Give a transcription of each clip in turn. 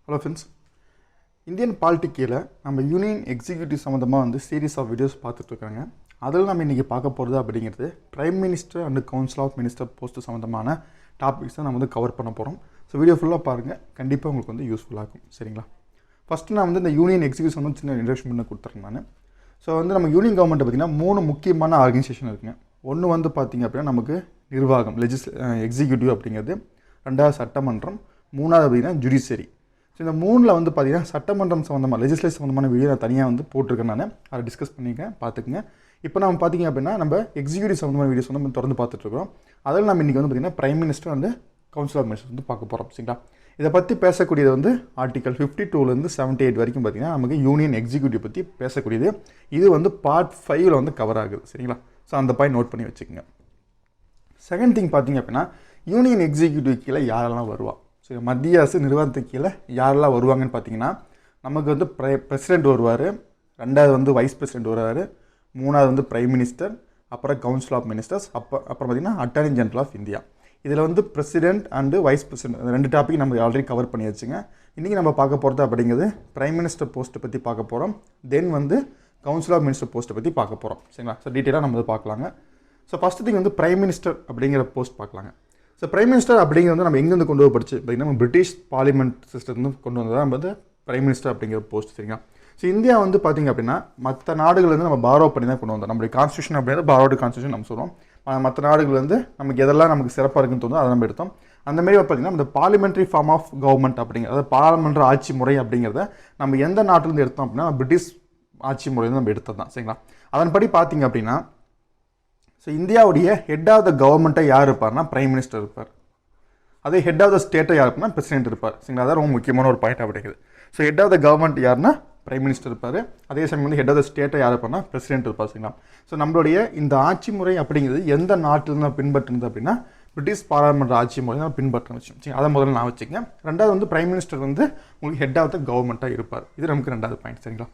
Hello friends, Indian பாலிட்டிக்கில் நம்ம union executive சம்மந்தமாக சீரீஸ் ஆஃப் வீடியோஸ் பார்த்துட்ருக்காங்க. அதில் நம்ம இன்றைக்கி பார்க்க போகிறது அப்படிங்கிறது prime minister and council of minister post சம்மந்தமான டாபிக்ஸ் தான் நம்ம கவர் பண்ண போகிறோம். ஸோ வீடியோ ஃபுல்லாக பாருங்கள், கண்டிப்பாக உங்களுக்கு யூஸ்ஃபுல்லாக இருக்கும். சரிங்களா? ஃபஸ்ட்டு நான் இந்த யூனியன் எக்ஸிக்யூட்டிவ் சின்ன இன்ட்ரடக்ஷன் பண்ண கொடுத்துருக்கேன் நான். ஸோ நம்ம யூனியன் கவர்மெண்ட்டை பார்த்திங்கன்னா 3 முக்கியமான ஆர்கனைசேஷன் இருக்குங்க. ஒன்று பார்த்திங்க அப்படின்னா நமக்கு நிர்வாகம் எக்ஸிக்யூட்டிவ் அப்படிங்கிறது, 2வது சட்டமன்றம், 3வது பார்த்திங்கன்னா ஜுடிஷியரி. ஸோ இந்த 3ல் பார்த்திங்கன்னா சட்டமன்றம் சம்மந்தமாக லெஜிஸ்லேஷன் சம்மந்தமான வீடியோ நான் தனியாக போட்டிருக்கேன். நான் அதை டிஸ்கஸ் பண்ணியிருக்கேன், பார்த்துக்குங்க. இப்போ நம்ம பார்த்திங்க அப்படின்னா நம்ம எக்ஸிக்யூட்டிவ் சம்மந்தமான வீடியோஸ் நம்ம தொடர்ந்து பார்த்துட்ருக்கோம். அதில் நம்ம இன்றைக்கி பார்த்திங்கன்னா prime minister and council of minister பார்க்க போகிறோம். சரிங்களா? இதை பற்றி பேசக்கூடியது ஆர்டிகல் 52லேருந்து 78 வரைக்கும் பார்த்திங்கன்னா நமக்கு யூனியன் எக்ஸிக்யூட்டிவ் பற்றி பேசக்கூடியது. இது பார்ட் 5ல் கவர் ஆகுது. சரிங்களா? ஸோ அந்த பாயிண்ட் நோட் பண்ணி வச்சுக்கோங்க. செகண்ட் திங் பார்த்திங்க அப்படின்னா யூனியன் எக்ஸிக்யூட்டிவ் கீழே யாரெல்லாம் வருவா? ஸோ மத்திய அரசு நிர்வாகத்துக்கு கீழே யாரெல்லாம் வருவாங்கன்னு பார்த்தீங்கன்னா நமக்கு பிரசிடெண்ட் வருவார், 2வது வைஸ் பிரசிடெண்ட் வருவார், 3வது பிரைம் மினிஸ்டர், அப்புறம் கவுன்சில் ஆஃப் மினிஸ்டர்ஸ், அப்புறம் பார்த்திங்கன்னா அட்டார்னி ஜெனரல் ஆஃப் இந்தியா. இதில் president and wise president 2 topic நம்ம ஆல்ரெடி கவர் பண்ணி வச்சுங்க. இன்றைக்கி நம்ம பார்க்க போகிறது அப்படிங்கிறது பிரைம் மினிஸ்டர் போஸ்ட்டை பற்றி பார்க்க போகிறோம். தென் கவுன்சில் ஆஃப் மினிஸ்டர் போஸ்ட்டை பற்றி பார்க்க போகிறோம். சரிங்களா? ஸோ டீட்டெயிலாக நம்ம பார்க்கலாங்க. So first thing prime minister அப்படிங்கிற போஸ்ட் பார்க்கலாங்க. ஸோ பிரைம் மினிஸ்டர் அப்படிங்கிறது நம்ம எங்கேருந்து கொண்டு படிச்சு பார்த்திங்கன்னா நம்ம பிரிட்டிஷ் பார்லிமெண்ட் சிஸ்டத்துலேருந்து கொண்டு வந்தது நம்ம பிரைம் மினிஸ்டர் அப்படிங்கிற போஸ்ட். சரிங்களா? ஸோ இந்தியா பார்த்திங்க அப்படின்னா மற்ற நாடுகள்லேருந்து நம்ம பாரோ பண்ணி தான் கொண்டு வந்தோம். நம்மளுடைய கான்ஸ்டியூஷன் அப்படிங்கிறது பாரோடு கான்ஸ்டியூஷன் நம்ம சொல்லுவோம். மற்ற நாடுகள்லேருந்து நமக்கு எதெல்லாம் நமக்கு சிறப்பாக இருக்குன்னு தோணுதோ அதை நம்ம எடுத்தோம். அந்தமாரி பார்த்திங்கன்னா இந்த பார்லிமெண்ட்ரி ஃபார்ம் ஆஃப் கவர்மெண்ட் அப்படிங்கிறது, அதாவது பாராளுமன்ற ஆட்சி முறை அப்படிங்கிறத நம்ம எந்த நாட்டிலேருந்து எடுத்தோம் அப்படின்னா பிரிட்டிஷ் ஆட்சி முறையிலேருந்து நம்ம எடுத்தது தான். சரிங்களா? அதன்படி பார்த்திங்க அப்படின்னா ஸோ இந்தியாவுடைய ஹெட் ஆஃப் த கவர்மெண்ட்டை யார் இருப்பார்னா பிரைம் மினிஸ்டர் இருப்பார். அதே ஹெட் ஆஃப் த ஸ்டேட்டை யார் இருப்பார்னா பிரசிடென்ட் இருப்பார். சரிங்களா? அதான் ரொம்ப முக்கியமான ஒரு பாயிண்ட் அப்படிங்கிறது. So head of the government யாருன்னா பிரைம் மினிஸ்டர் இருப்பார். அதே சமயம் ஹெட் ஆஃப் த ஸ்டேட்டை யார் இருப்பார்னா பிரசிடென்ட் இருப்பார். சரிங்களா? ஸோ நம்மளுடைய இந்த ஆட்சி முறை அப்படிங்கிறது எந்த நாட்டிலிருந்து பின்பற்றுனது அப்படின்னா பிரிட்டிஷ் பாராளுமன்ற ஆட்சி முறை தான் பின்பற்ற வச்சோம். சரி, அதை முதல்ல நான் வச்சுக்கேன். 2வது பிரைம் மினிஸ்டர் உங்களுக்கு ஹெட் ஆஃப் த கவர்மெண்ட்டாக இருப்பார். இது நமக்கு 2வது பாயிண்ட். சரிங்களா?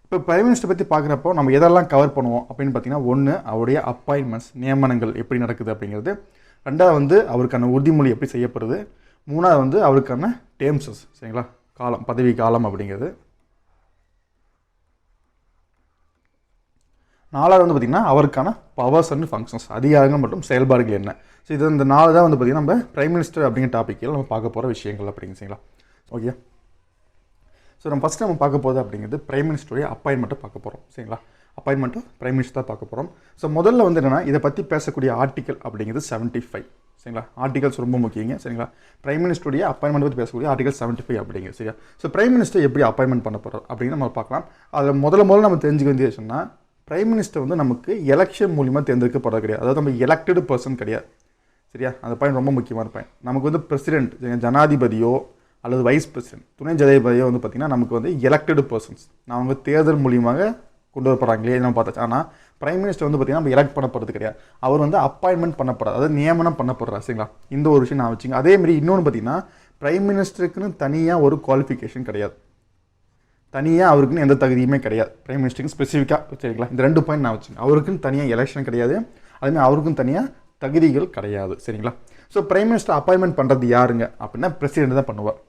இப்போ பிரைம் மினிஸ்டர் பற்றி பார்க்குறப்போ நம்ம எதெல்லாம் கவர் பண்ணுவோம் அப்படின்னு பார்த்தீங்கன்னா, 1 அவருடைய அப்பாயின்மெண்ட்ஸ், நியமனங்கள் எப்படி நடக்குது அப்படிங்கிறது, 2வது அவருக்கான உறுதிமொழி எப்படி செய்யப்படுது, 3வது அவருக்கான டேர்ம்ஸஸ். சரிங்களா? காலம், பதவி காலம் அப்படிங்கிறது, 4வது பார்த்திங்கன்னா அவருக்கான பவர்ஸ் அண்ட் ஃபங்க்ஷன்ஸ், அதிகாரங்கள் மற்றும் செயல்பாடுகள் என்ன. ஸோ இது இந்த 4 தான் பார்த்திங்கன்னா நம்ம பிரைம் மினிஸ்டர் அப்படிங்கிற டாப்பிக்கில் நம்ம பார்க்க போகிற விஷயங்கள் அப்படிங்க. சரிங்களா? ஓகே. ஸோ நம்ம ஃபஸ்ட்டு நம்ம பார்க்க போகிறது அப்படிங்கிறது பிரைம் மினிஸ்டருடைய அப்பாயின்மெண்ட்டை பார்க்க போகிறோம். சரிங்களா? அப்பாயின்மெண்ட்டு பிரைம் மினிஸ்டர் தான் பார்க்க போகிறோம். ஸோ முதல்ல என்னென்னா இதை பற்றி பேசக்கூடிய ஆர்டிக்கல் அப்படிங்கிறது 75. சரிங்களா? ஆர்டிகல்ஸ் ரொம்ப முக்கியங்க. சரிங்களா? பிரைம் மினிஸ்டருடைய அப்பாயின்மெண்ட் பற்றி பேசக்கூடிய ஆர்டிகல் 75 அப்படிங்க. சரியா? ஸோ பிரைம் மினிஸ்டர் எப்படி அப்பாயின்மெண்ட் பண்ண போகிறோம் அப்படின்னு நம்ம பார்க்கலாம். அதில் முதல்ல நம்ம தெரிஞ்சுக்க வேண்டியது சொன்னால் பிரைம் மினிஸ்டர் நமக்கு எலெக்ஷன் மூலிமா தேர்ந்தெடுக்கப்படுறது கிடையாது. அதாவது நம்ம எலெக்டடு பர்சன் கிடையாது. சரியா? அந்த பாயிண்ட் ரொம்ப முக்கியமான பாயிண்ட். நமக்கு பிரசிடென்ட், ஜனாதிபதியோ அல்லது வைஸ் பிரசிடென்ட், துணை ஜனாதிபதியோ பார்த்திங்கன்னா நமக்கு எலெக்டடு பர்சன்ஸ், அவங்க தேர்தல் மூலியமாக கொண்டு வரப்படுறாங்களே நம்ம பார்த்தாச்சு. ஆனால் பிரைம் மினிஸ்டர் பார்த்திங்கன்னா நம்ம எலெக்ட் பண்ணப்படுறது கிடையாது. அவர் அப்பாயின்மெண்ட் பண்ணப்படுறாரு, அதாவது நியமனம் பண்ணப்படுறாரு. சரிங்களா? இந்த ஒரு விஷயம் நான் வச்சுங்க. அதேமாதிரி இன்னொன்று பார்த்திங்கன்னா பிரைம் மினிஸ்டருக்குன்னு தனியாக ஒரு குவாலிஃபிகேஷன் கிடையாது. தனியாக அவருக்குன்னு எந்த தகுதியுமே கிடையாது. பிரைம் மினிஸ்டருக்கு ஸ்பெசிஃபிக்காக. சரிங்களா? இந்த 2 பாயிண்ட் நான் வச்சுங்க. அவருக்குன்னு தனியாக எலெக்ஷன் கிடையாது, அதுமாதிரி அவருக்கும் தனியாக தகுதிகள் கிடையாது. சரிங்களா? ஸோ பிரைம் மினிஸ்டர் அப்பாயின்மெண்ட் பண்ணுறது யாருங்க அப்படின்னா பிரசிடென்ட் தான் பண்ணுவார்.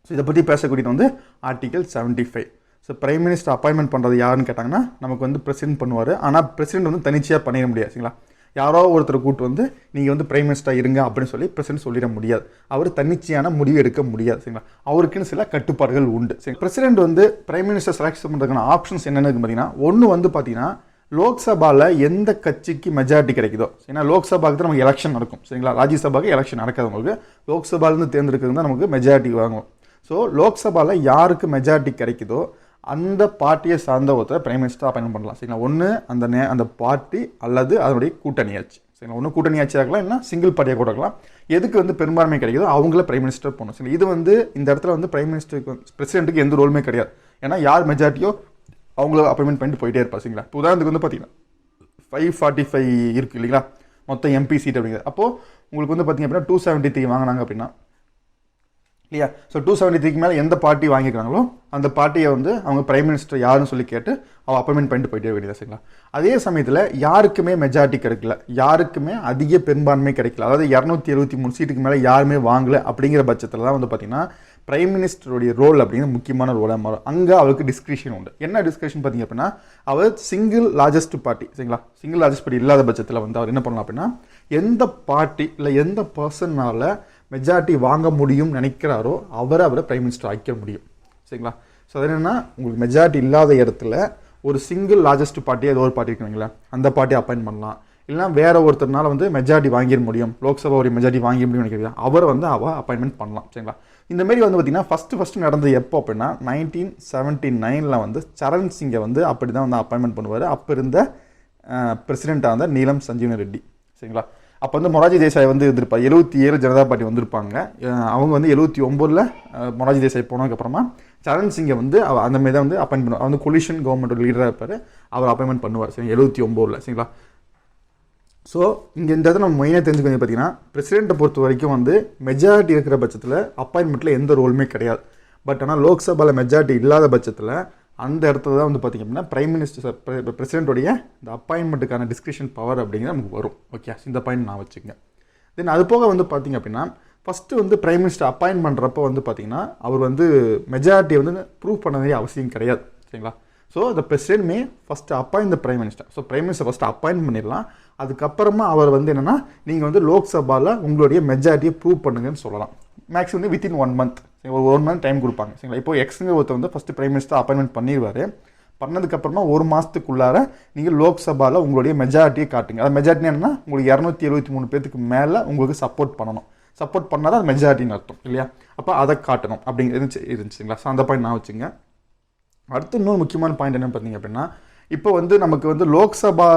ஸோ இதை பற்றி பேசக்கூடியது article 75. So prime minister appointment பண்ணுறது யாருன்னு கேட்டாங்கன்னா நமக்கு பிரசிடென்ட் பண்ணுவார். ஆனால் பிரசிடென்ட் தனிச்சையாக பண்ணிட முடியாது. சரிங்களா? யாரோ ஒருத்தர் கூட்டு நீங்கள் பிரைம் மினிஸ்டராக இருங்க அப்படின்னு சொல்லி பிரசிடென்ட் சொல்லிட முடியாது. அவர் தன்னிச்சையான முடிவு எடுக்க முடியாது. சரிங்களா? அவருக்குன்னு சில கட்டுப்பாடுகள் உண்டு. சரி, பிரசிடென்ட் பிரைம் மினிஸ்டர் செலக்ஷன் பண்ணுறதுக்கான ஆப்ஷன்ஸ் என்னென்னு பார்த்தீங்கன்னா, 1 பார்த்தீங்கன்னா லோக்சபாவில் எந்த கட்சிக்கு மெஜாரிட்டி கிடைக்குதோ. ஏன்னா லோக்சபாவுக்கு தான் நமக்கு எலெக்ஷன் நடக்கும். சரிங்களா? ராஜ்யசபாவுக்கு எலெக்ஷன் நடக்காது. உங்களுக்கு லோக்சபாலேருந்து தேர்ந்தெடுக்கிறது தான் நமக்கு மெஜாரிட்டி வாங்கும். ஸோ லோக்சபாவில் யாருக்கு மெஜாரிட்டி கிடைக்குதோ அந்த பார்ட்டியை சார்ந்த ஒருத்தர் பிரைம் மினிஸ்டர் அப்பாயின்மெண்ட் பண்ணலாம். சரிங்களா? ஒன்று அந்த பார்ட்டி அல்லது அதனுடைய கூட்டணியாச்சு. சரிங்களா? ஒன்று கூட்டணியாச்சியாக இருக்கலாம், இல்லைனா சிங்கிள் பார்ட்டியாக கூட இருக்கலாம். எதுக்கு பெரும்பான்மை கிடைக்குதோ அவங்கள பிரைம் மினிஸ்டர் போகணும். சரி, இது இந்த இடத்துல பிரைம் மினிஸ்டருக்கு பிரசிடென்ட்டுக்கு எந்த ரோலுமே கிடையாது. ஏன்னா யார் மெஜாரிட்டியோ அவங்கள அப்பாயின்மெண்ட் பண்ணிட்டு போயிட்டே இருப்பார். சரிங்களா? இப்போ உதாரணத்துக்கு பார்த்தீங்கன்னா 545 இருக்குது இல்லைங்களா மொத்தம் எம்பி சீட் அப்படிங்கிறது. அப்போது உங்களுக்கு பார்த்திங்க அப்படின்னா 273 வாங்கினாங்க அப்படின்னா இல்லையா? ஸோ 273க்கு மேலே எந்த பார்ட்டி வாங்கிக்கிறாங்களோ அந்த பார்ட்டியை அவங்க பிரைம் மினிஸ்டர் யாருன்னு சொல்லி கேட்டு அவள் அப்பாயின்மெண்ட் பண்ணிட்டு போயிட்டே வேண்டியதா. சரிங்களா? அதே சமயத்தில் யாருக்குமே மெஜாரிட்டி கிடைக்கல, யாருக்குமே அதிக பெரும்பான்மை கிடைக்கல, அதாவது 273 சீட்டுக்கு மேலே யாருமே வாங்கலை அப்படிங்கிற பட்சத்தில் தான் பார்த்திங்கன்னா பிரைம் மினிஸ்டருடைய ரோல் அப்படிங்கிற முக்கியமான ரோலாக மாறும். அங்கே அவருக்கு டிஸ்கிரிஷன் உண்டு. என்ன டிஸ்கிரிஷன் பார்த்தீங்க அப்படின்னா, அவர் சிங்கிள் லார்ஜஸ்ட் பார்ட்டி, சரிங்களா, சிங்கிள் லார்ஜஸ்ட் பார்ட்டி இல்லாத பட்சத்தில் வந்து அவர் என்ன பண்ணலாம் அப்படின்னா, எந்த பார்ட்டி இல்லை எந்த பர்சனால் மெஜாரிட்டி வாங்க முடியும் நினைக்கிறாரோ அவரை பிரைம் மினிஸ்டர் ஆக்கிக்க முடியும், சரிங்களா. ஸோ அது என்னென்னா, உங்களுக்கு மெஜாரிட்டி இல்லாத இடத்துல ஒரு சிங்கிள் லார்ஜஸ்ட் பார்ட்டியாக ஏதோ ஒரு பார்ட்டி இருக்குங்களா, அந்த பார்ட்டியை அப்பாயின்ட் பண்ணலாம். இல்லைனா வேற ஒருத்தர்னால வந்து மெஜாரிட்டி வாங்கிட முடியும், லோக்சபா ஒரு மெஜாரிட்டி வாங்கிட முடியும்னு நினைக்கிறீங்க, அவரை வந்து அப்பாயின்மெண்ட் பண்ணலாம், சரிங்களா. இந்த மாதிரி வந்து பார்த்தீங்கன்னா ஃபஸ்ட்டு நடந்தது எப்போ அப்படின்னா 1979 வந்து சரண் சிங்கை வந்து அப்படி தான் வந்து அப்பாயின்மெண்ட் பண்ணுவார். அப்போ இருந்த பிரசிடெண்ட்டாக இருந்த நீலம் சஞ்சீவனி ரெட்டி, சரிங்களா. அப்போ வந்து மொராஜி தேசாய் வந்து இருந்திருப்பார். 77 ஜனதா பார்ட்டி வந்திருப்பாங்க. அவங்க வந்து 79 மொராஜி தேசாய் போனதுக்கப்புறமா சரண் சிங்கை வந்து அந்த மாதிரி தான் வந்து அப்பாயின்ட் பண்ணுவார். வந்து கொலிஷன் கவர்மெண்ட் லீடராக இருப்பார், அவர் அப்பாயின்மெண்ட் பண்ணுவார், சரி, 79, சரிங்களா. ஸோ இங்கே இந்த இடத்துல நம்ம மெயினாக தெரிஞ்சுக்கணும் பார்த்தீங்கன்னா, பிரசிடெண்ட்டை பொறுத்த வரைக்கும் வந்து மெஜாரிட்டி இருக்கிற பட்சத்தில் அப்பாயின்மெண்ட்டில் எந்த ரோலுமே கிடையாது. பட் ஆனால் லோக்சபாவில் மெஜாரிட்டி இல்லாத பட்சத்தில் அந்த இடத்துல தான் வந்து பார்த்திங்க அப்படின்னா பிரைம் மினிஸ்டர் பிரசிடெண்ட்டுடைய இந்த அப்பாயின்மெண்ட்டுக்கான டிஸ்கிரிஷன் பவர் அப்படிங்கிறது நமக்கு வரும். ஓகே, இந்த பாயிண்ட் நான் வச்சுக்கங்க. தென் அது போக வந்து பார்த்திங்க அப்படின்னா, ஃபஸ்ட்டு வந்து பிரைம் மினிஸ்டர் அப்பாயின்ட் பண்ணுறப்போ வந்து பார்த்திங்கன்னா அவர் வந்து மெஜாரிட்டியை வந்து ப்ரூவ் பண்ண வேண்டிய அவசியம் கிடையாது, சரிங்களா. So the president May first appoint the prime minister. So prime minister first appoint பண்ணிடலாம். அதுக்கப்புறமா அவர் வந்து என்னென்னா, நீங்கள் வந்து லோக்சபாவில் உங்களுடைய மெஜாரிட்டியை ப்ரூவ் பண்ணுங்கன்னு சொல்லலாம். மேக்ஸிமம் வந்து வித்தின் 1 மந்த், ஒரு 1 மந்த் டைம் கொடுப்பாங்க, சரிங்களா. இப்போ எக்ஸுங்க ஒருத்தர் வந்து ஃபஸ்ட்டு பிரைம் மினிஸ்டர் அப்பாயின்மெண்ட் பண்ணிடுவார். பண்ணதுக்கப்புறமா 1 மாதத்துக்குள்ளார நீங்கள் லோக்சபாவில் உங்களுடைய மெஜாரிட்டியை காட்டுங்க. அது மெஜாரிட்டி என்னன்னா, உங்களுக்கு 273 பேருக்கு மேலே உங்களுக்கு சப்போர்ட் பண்ணணும். சப்போர்ட் பண்ணால் தான் அது மெஜாரிட்டின்னு அர்த்தம், இல்லையா. அப்போ அதை காட்டணும் அப்படிங்கிறது இருந்துச்சுங்களா. ஸோ அந்த பாயிண்ட் நான் வச்சுங்க. அடுத்து இன்னொரு முக்கியமான பாயிண்ட் என்ன பார்த்தீங்க அப்படின்னா, இப்போ வந்து நமக்கு வந்து லோக்சபா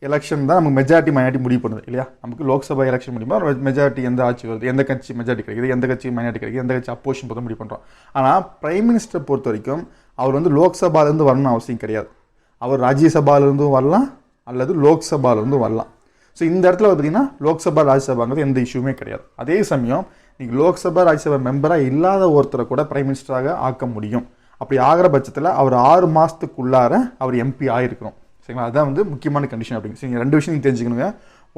எலெக்ஷன் தான் நமக்கு மெஜாரிட்டி மைனாரிட்டி முடிவு பண்ணுது, இல்லையா. நமக்கு லோக்சபா எலெக்ஷன் முடியுமா மெஜாரிட்டி எந்த ஆட்சி வருது, எந்த கட்சி மெஜாரிட்டி கிடைக்குது, எந்த கட்சி மைனாரிட்டி கிடைக்குது, எந்த கட்சி அப்போசிஷன் பொறுத்த முடிவு பண்ணுறோம். ஆனால் பிரைம் மினிஸ்டரை பொறுத்த வரைக்கும் அவர் வந்து லோக்சபாலேருந்து வரணும்னு அவசியம் கிடையாது. அவர் ராஜ்யசபாலேருந்தும் வரலாம் அல்லது லோக்சபாலேருந்தும் வரலாம். ஸோ இந்த இடத்துல பார்த்தீங்கன்னா லோக்சபா ராஜ்யசபாங்கிறது எந்த இஷ்யூமே கிடையாது. அதே சமயம் நீங்கள் லோக்சபா ராஜ்யசபா மெம்பராக இல்லாத ஒருத்தரை கூட பிரைம் மினிஸ்டராக ஆக்க முடியும். அப்படி ஆகிற பட்சத்தில் அவர் 6 மாதத்துக்குள்ளார அவர் எம்பி ஆகிருக்கணும், சரிங்களா. அதுதான் வந்து முக்கியமான கண்டிஷன் அப்படிங்க. சரி, 2 விஷயம் நீங்கள் தெரிஞ்சுக்கணுங்க.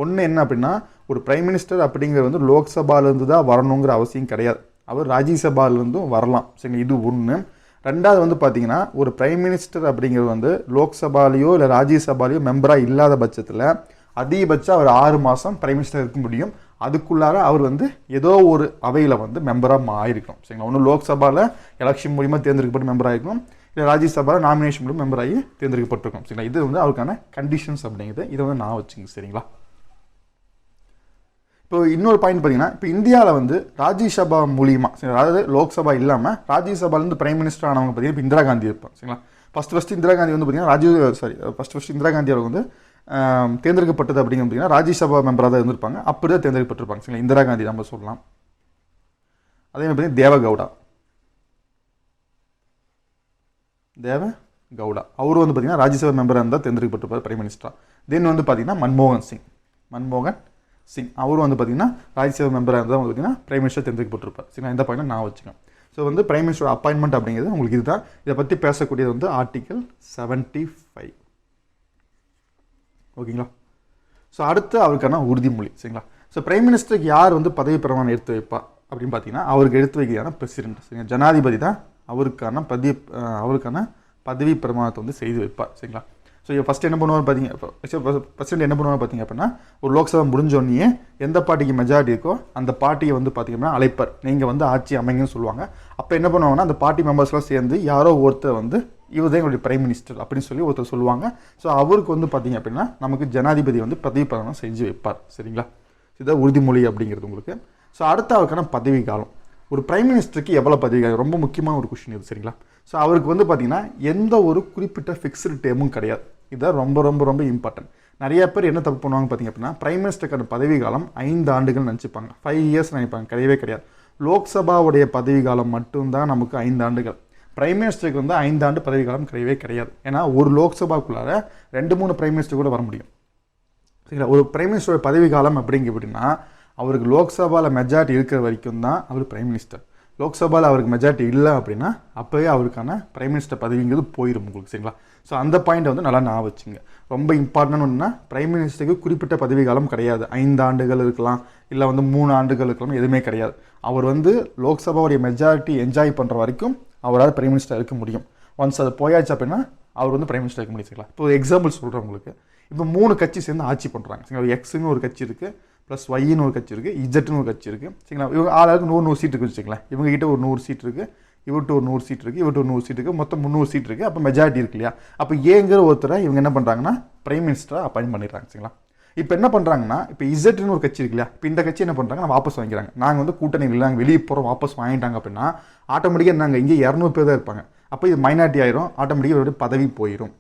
ஒன்று என்ன அப்படின்னா, ஒரு பிரைம் மினிஸ்டர் அப்படிங்கிறது வந்து லோக்சபாலேருந்து தான் வரணுங்கிற அவசியம் கிடையாது, அவர் ராஜ்யசபாலேருந்தும் வரலாம், சரிங்களா. இது ஒன்று. ரெண்டாவது வந்து பார்த்தீங்கன்னா, ஒரு பிரைம் மினிஸ்டர் அப்படிங்கிறது வந்து லோக்சபாலேயோ இல்லை ராஜ்யசபாலேயோ மெம்பராக இல்லாத பட்சத்தில் அதிகபட்சம் அவர் 6 மாதம் பிரைம் மினிஸ்டர் இருக்க முடியும். அதுக்குள்ளார அவர் வந்து ஏதோ ஒரு அவையில் வந்து மெம்பராக ஆயிருக்கணும், சரிங்களா. ஒன்று லோக்சபாவில் எலெக்ஷன் மூலியமாக தேர்ந்தெடுக்கப்பட்டு மெம்பர் ஆகிருக்கணும், இல்லை ராஜ்யசபாவில் நாமினேஷன் மூலம் மெம்பர் ஆகி தேர்ந்தெடுக்கப்பட்டிருக்கணும், சரிங்களா. இது வந்து அவருக்கான கண்டிஷன்ஸ் அப்படிங்கிறது. இதை வந்து நான் வச்சுங்க, சரிங்களா. இப்போ இன்னொரு பாயிண்ட் பார்த்தீங்கன்னா, இப்போ இந்தியாவில் வந்து ராஜ்யசபா மூலியமாக, சரி, அதாவது லோக்சபா இல்லாமல் ராஜ்யசபாலேருந்து பிரைம் மினிஸ்டர் ஆனவங்க பார்த்தீங்கன்னா இப்போ இந்திரா காந்தி இருப்பாங்க, சரிங்களா. ஃபஸ்ட்டு இந்திரா காந்தி வந்து பார்த்தீங்கன்னா ஃபஸ்ட்டு இந்திரா காந்தி அவர் வந்து தேர்ந்தெடுக்கப்பட்டது அப்படிங்கிறது பார்த்தீங்கன்னா ராஜ்யசபா மெம்பராக தான் இருந்திருப்பாங்க. அப்படி தான் தேர்ந்தெடுக்கப்பட்டிருப்பாங்க, சரிங்களா. இந்திரா காந்தி நம்ம சொல்லலாம். அதே மாதிரி பார்த்தீங்கன்னா தேவகவுடா அவரும் வந்து பார்த்தீங்கன்னா ராஜ்யசபா மெம்பராக இருந்தால் தேர்ந்தெடுக்கப்பட்டிருப்பார் பிரைம் மினிஸ்டராக. தென் வந்து பார்த்தீங்கன்னா மன்மோகன் சிங் அவரும் வந்து பார்த்தீங்கன்னா ராஜ்யசபா மெம்பராக இருந்தால் வந்து பார்த்தீங்கன்னா பிரைம் மினிஸ்டர் தேர்ந்தெடுக்கப்பட்டிருப்பார், சரிங்களா. இந்த பாயிண்ட் நான் வச்சுக்கேன். ஸோ வந்து பிரைம் மினிஸ்டர் அப்பாயின்மெண்ட் அப்படிங்கிறது உங்களுக்கு இதுதான். இதை பற்றி பேசக்கூடியது வந்து ஆர்டிகல் 75, ஓகேங்களா. ஸோ அடுத்து அவருக்கான உறுதிமொழி, சரிங்களா. ஸோ பிரைம் மினிஸ்டருக்கு யார் வந்து பதவி பிரமாணம் எடுத்து வைப்பா அப்படின்னு பார்த்தீங்கன்னா, அவருக்கு எடுத்து வைக்கிறதான பிரசிடென்ட், சரிங்களா. ஜனாதிபதி தான் அவருக்கான பதவி பிரமாணத்தை வந்து செய்து வைப்பார், சரிங்களா. ஸோ ஃபஸ்ட்டு என்ன பண்ணுவார் பார்த்தீங்க, பிரசிடென்ட் என்ன பண்ணுவார் பார்த்தீங்க அப்படின்னா, ஒரு லோக்சபா முடிஞ்சோடனே எந்த பார்ட்டிக்கு மெஜாரிட்டி இருக்கோ அந்த பார்ட்டியை வந்து பார்த்தீங்கன்னா அழைப்பார், நீங்கள் வந்து ஆட்சி அமைங்கன்னு சொல்லுவாங்க. அப்போ என்ன பண்ணுவாங்கன்னா, அந்த பார்ட்டி மெம்பர்ஸ்லாம் சேர்ந்து யாரோ ஒருத்தர் வந்து இவர் தான் எங்களுடைய பிரைம் மினிஸ்டர் அப்படின்னு சொல்லி ஒருத்தர் சொல்லுவாங்க. ஸோ அவருக்கு வந்து பார்த்தீங்க அப்படின்னா நமக்கு ஜனாதிபதி வந்து பதவி பிரமாணம் செஞ்சு வைப்பார், சரிங்களா. இதுதான் உறுதிமொழி அப்படிங்கிறது உங்களுக்கு. ஸோ அடுத்த அவருக்கான பதவி காலம், ஒரு பிரைம் மினிஸ்டருக்கு எவ்வளோ பதவி காலம், ரொம்ப முக்கியமான ஒரு கொஸ்டின் இது, சரிங்களா. ஸோ அவருக்கு வந்து பார்த்தீங்கன்னா எந்த ஒரு குறிப்பிட்ட ஃபிக்ஸ்டு டேமும் கிடையாது. இதுதான் ரொம்ப ரொம்ப ரொம்ப இம்பார்ட்டன்ட். நிறைய பேர் என்ன தப்பு பண்ணுவாங்க பார்த்தீங்க அப்படின்னா, பிரைம் மினிஸ்டருக்கான பதவி காலம் 5 ஆண்டுகள் நினச்சிப்பாங்க, 5 இயர்ஸ் நினைப்பாங்க. கிடையவே கிடையாது. லோக்சபாவுடைய பதவி காலம் மட்டும்தான் நமக்கு 5 ஆண்டுகள். பிரைம் மினிஸ்டருக்கு வந்து 5 ஆண்டு பதவி காலம் கிடையவே கிடையாது. ஏன்னா ஒரு லோக்சபாக்குள்ளார 2-3 பிரைம் மினிஸ்டர் கூட வர முடியும், சரிங்களா. ஒரு பிரைம் மினிஸ்டரோட பதவி காலம் அப்படிங்க அப்படின்னா, அவருக்கு லோக்சபாவில் மெஜாரிட்டி இருக்கிற வரைக்கும் தான் அவர் பிரைம் மினிஸ்டர். லோக்சபாவில் அவருக்கு மெஜாரிட்டி இல்லை அப்படின்னா அப்போவே அவருக்கான பிரைம் மினிஸ்டர் பதவிங்கிறது போயிடும் உங்களுக்கு, சரிங்களா? ஸோ அந்த பாயிண்ட்டை வந்து நல்லா நான் வச்சுங்க. ரொம்ப இம்பார்ட்டன்ட் ஒன்றுனா பிரைம் மினிஸ்டருக்கு குறிப்பிட்ட பதவி காலம் கிடையாது. 5 ஆண்டுகள் இருக்கலாம், இல்லை வந்து 3 ஆண்டுகள் இருக்கலாம், எதுவுமே கிடையாது. அவர் வந்து லோக்சபாவுடைய மெஜாரிட்டி என்ஜாய் பண்ணுற வரைக்கும் அவரால் பிரைம் மினிஸ்டர் இருக்க முடியும். ஒன்ஸ் அது போயாச்சு அப்படின்னா அவர் வந்து பிரைம் மினிஸ்டர் இருக்க முடியும். இப்போ எக்ஸாம்பிள் சொல்கிறேன் உங்களுக்கு. இப்போ 3 கட்சி சேர்ந்து ஆட்சி பண்ணுறாங்க, சரிங்களா? எக்ஸுன்னு ஒரு கட்சி இருக்குது, ப்ளஸ் ஒய்ன்னு ஒரு கட்சி இருக்குது, இஜெட்னு ஒரு கட்சி இருக்குது, சரிங்களா? இவங்க ஆளாருக்கு 100 சீட் இருக்குது வச்சுக்கலாம். இவங்ககிட்ட ஒரு 100 சீட் இருக்குது, இவர்கிட்ட ஒரு 100 சீட் இருக்குது, இவர்கிட்ட ஒரு 100 சீட் இருக்குது, மொத்தம் 300 சீட் இருக்குது. அப்போ மெஜாரிட்டி இருக்கு இல்லையா? அப்போ ஏங்கிற ஒருத்தரை இவங்க என்ன பண்ணுறாங்கன்னா பிரைம் மினிஸ்டரை அப்பாயின்ட் பண்ணிடுறாங்க, சரிங்களா? இப்போ என்ன பண்ணுறாங்கன்னா, இப்போ இஜெட்னு ஒரு கட்சி இருக்கு இல்லையா? இப்போ இந்த கட்சி என்ன பண்ணுறாங்க, நான் வாபஸ் வாங்கிக்கிறாங்க. நாங்கள் வந்து கூட்டணி இல்லை, நாங்கள் வெளியே போகிறோம், வாபஸ் வாங்கிட்டாங்க அப்படின்னா ஆட்டோமேட்டிக்காக நாங்கள் இங்கே 200 பேர் தான் இருப்பாங்க. அப்போ இது மைனாரிட்டி ஆயிரும், ஆட்டோமேட்டிக்காக இவருடைய பதவி போயிடும்,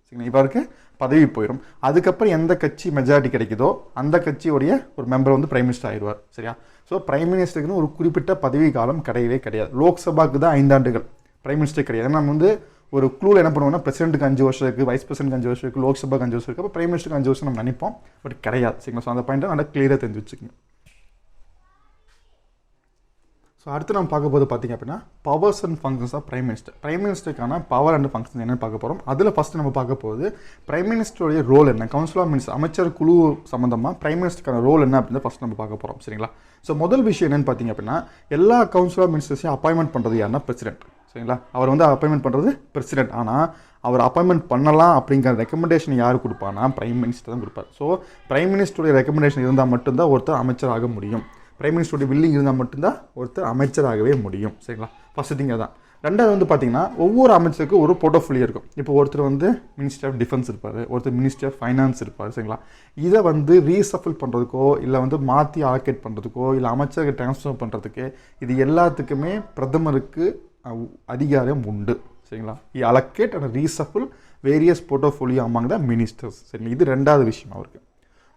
சரிங்களா? இவருக்கு பதவி போயிடும். அதுக்கப்புறம் எந்த கட்சி மெஜாரிட்டி கிடைக்குதோ அந்த கட்சியோடைய ஒரு மெம்பர் வந்து பிரைம் மினிஸ்டர் ஆயிடுவார், சரியா? ஸோ பிரைம் மினிஸ்டருக்குன்னு ஒரு குறிப்பிட்ட பதவி காலம் கிடையவே கிடையாது. லோக்சபாவுக்கு தான் 5 ஆண்டுகள், பிரைம் மினிஸ்டர் கிடையாது. ஏன்னா நம்ம வந்து ஒரு க்ளூவில் என்ன பண்ணுவோம்னா, பிரசிடென்ட்டுக்கு 5 வருஷம் இருக்குது, வைஸ் பிரசிடென்ட்க்கு 5 வருஷம் இருக்குது, லோக்சபாக்கு 5 வருஷம் இருக்குது, அப்போ பிரைம் மினிஸ்டருக்கு 5 வருஷம் நம்ம நினைப்போம், பட் கிடையாது, சரிங்களா? ஸோ அந்த பாயிண்ட்டை நல்லா கிளியராக தெரிஞ்சு வச்சுக்கோங்க. ஸோ அடுத்து நம்ம பார்க்க போது பார்த்திங்க அப்படின்னா powers and functions of prime minister. Prime மினிஸ்டருக்கான பவர் அண்ட் ஃபங்க்ஷன் என்னென்னு பார்க்க போகிறோம். அதில் ஃபஸ்ட்டு நம்ம பார்க்க போகுது பிரைம் மினிஸ்டருடைய ரோல் என்ன, கவுன்சில் ஆஃப் மினிஸ்டர் அமைச்சர் குழு சம்மந்தமாக பிரைம் மினிஸ்டருக்கான ரோல் என்ன அப்படின்னு ஃபஸ்ட் நம்ம பார்க்க போகிறோம், சரிங்களா? ஸோ முதல் விஷயம் என்னென்னு பார்த்திங்க அப்படின்னா, எல்லா கவுன்சில் ஆஃப் மினிஸ்டர்ஸையும் அப்பாயின்மெண்ட் பண்ணுறது யாருன்னா பிரசிடென்ட், சரிங்களா? அவர் வந்து அப்பாயின்மெண்ட் பண்ணுறது பிரசிடென்ட். ஆனால் அவர் அப்பாயின்மெண்ட் பண்ணலாம் அப்படிங்கிற ரெக்கமெண்டேஷன் யார் கொடுப்பானா, பிரைம் மினிஸ்டர் தான் கொடுப்பார். ஸோ பிரைம் மினிஸ்டருடைய ரெக்கமெண்டேஷன் இருந்தால் மட்டும்தான் ஒருத்தர் அமைச்சராக முடியும். பிரைம் மினிஸ்டருடைய வில்லிங் இருந்தால் மட்டும்தான் ஒருத்தர் அமைச்சராகவே முடியும், சரிங்களா? ஃபஸ்ட்டு திங் தான். ரெண்டாவது வந்து பார்த்திங்கன்னா, ஒவ்வொரு அமைச்சருக்கும் ஒரு போர்ட்ஃபோலியோ இருக்கும். இப்போ ஒருத்தர் வந்து மினிஸ்டர் ஆஃப் டிஃபென்ஸ் இருப்பார், ஒருத்தர் மினிஸ்டர் ஆஃப் ஃபைனான்ஸ் இருப்பார், சரிங்களா? இதை வந்து ரீசஃபில் பண்ணுறதுக்கோ இல்லை வந்து மாற்றி அலோகேட் பண்ணுறதுக்கோ இல்லை அமைச்சருக்கு ட்ரான்ஸ்ஃபர் பண்ணுறதுக்கு இது எல்லாத்துக்குமே பிரதமருக்கு அதிகாரம் உண்டு, சரிங்களா? Allocate and reshuffle various portfolio among the ministers, சரிங்களா? இது ரெண்டாவது விஷயம் அவருக்கு.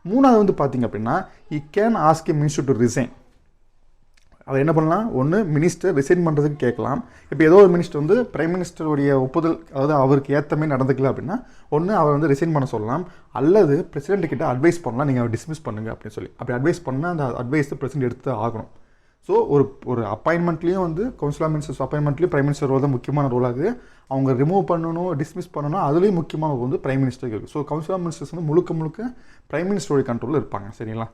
மூணாவது வந்து பார்த்திங்க அப்படின்னா, he can ask a minister to resign. அவர் என்ன பண்ணலாம், ஒன்று மினிஸ்டர் ரிசைன் பண்ணுறதுக்கு கேட்கலாம். இப்போ ஏதோ ஒரு மினிஸ்டர் வந்து பிரைம் மினிஸ்டருடைய ஒப்புதல், அதாவது அவருக்கு ஏற்றமே நடந்துக்கல அப்படின்னா ஒன்று அவர் வந்து ரிசைன் பண்ண சொல்லலாம், அல்லது பிரசிடென்ட் கிட்ட அட்வைஸ் பண்ணலாம், நீங்கள் அவர் டிஸ்மிஸ் பண்ணுங்கள் அப்படின்னு சொல்லி. அப்படி அட்வைஸ் பண்ணால் அந்த அட்வைஸை பிரசிடென்ட் எடுத்து ஆகணும். ஸோ ஒரு அப்பாயின்மெண்ட்லேயும் வந்து கவுன்சில் ஆஃப் மினிஸ்டர்ஸ் அப்பாயின்மெண்ட்லேயும் பிரைம் மினிஸ்டர் ரோல் தான் முக்கியமான ரோல் ஆகுது. அவங்க ரிமூவ் பண்ணணும், டிஸ்மிஸ் பண்ணணும், அதுலேயும் முக்கியமான ரோல் வந்து பிரைம் மினிஸ்டருக்கு இருக்குது. ஸோ கவுன்சில் ஆஃப் மினிஸ்டர்ஸ் வந்து முழுக்க பிரைம் மினிஸ்டருடைய கண்ட்ரோலில் இருப்பாங்க, சரிங்களா?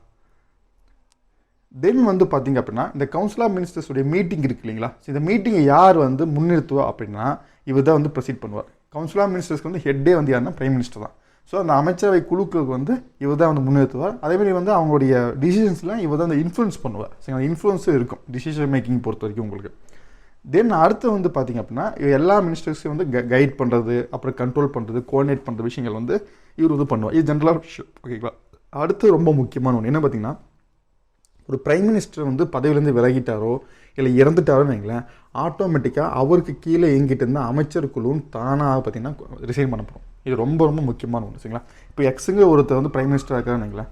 தென் வந்து பார்த்திங்க அப்படின்னா, இந்த கவுன்சில் ஆஃப் மினிஸ்டர்ஸுடைய மீட்டிங் இருக்குது இல்லைங்களா? இந்த மீட்டிங்கை யார் வந்து முன்னிறுத்துவா அப்படின்னா இவர் தான் வந்து ப்ரொசீட் பண்ணுவார். கவுன்சில் ஆஃப் மினிஸ்டர்ஸ்க்கு வந்து ஹெட்டே வந்து யாருன்னா பிரைம் மினிஸ்டர் தான். ஸோ அந்த அமைச்சரவை குழுக்களுக்கு வந்து இவர் தான் வந்து முன்னிறுத்துவார். அதேமாதிரி வந்து அவங்களுடைய டிசிஷன்ஸ்லாம் இவர் தான் வந்து இன்ஃப்ளூயன்ஸ் பண்ணுவார், சரிங்களா? இன்ஃப்ளூயன்ஸும் இருக்கும் டிசிஷன் மேக்கிங் பொறுத்த வரைக்கும் உங்களுக்கு. தென் அடுத்து வந்து பார்த்திங்க அப்படின்னா, எல்லா மினிஸ்டர்ஸையும் வந்து கைட் பண்ணுறது, அப்புறம் கண்ட்ரோல் பண்ணுறது, கோஆர்டினேட் பண்ணுற விஷயங்கள் வந்து இவர் வந்து பண்ணுவார். இது ஜென்ரலாக விஷயம், ஓகேங்களா? அடுத்து ரொம்ப முக்கியமான ஒன்று என்ன பார்த்திங்கன்னா, ஒரு பிரைம் மினிஸ்டர் வந்து பதவியிலேருந்து விலகிட்டாரோ இல்லை இறந்துட்டாரோன்னு வைங்களேன், ஆட்டோமேட்டிக்காக அவருக்கு கீழே இயங்கிட்டு இருந்தால் அமைச்சர் குழுவும் தானாக பார்த்திங்கன்னா ரிசைன் பண்ண போகிறோம். இது ரொம்ப முக்கியமான ஒன்று, சரிங்களா? இப்போ எக்ஸுங்க ஒருத்தர் வந்து பிரைம் மினிஸ்டராக இருக்கிறான்னு வைங்களேன்,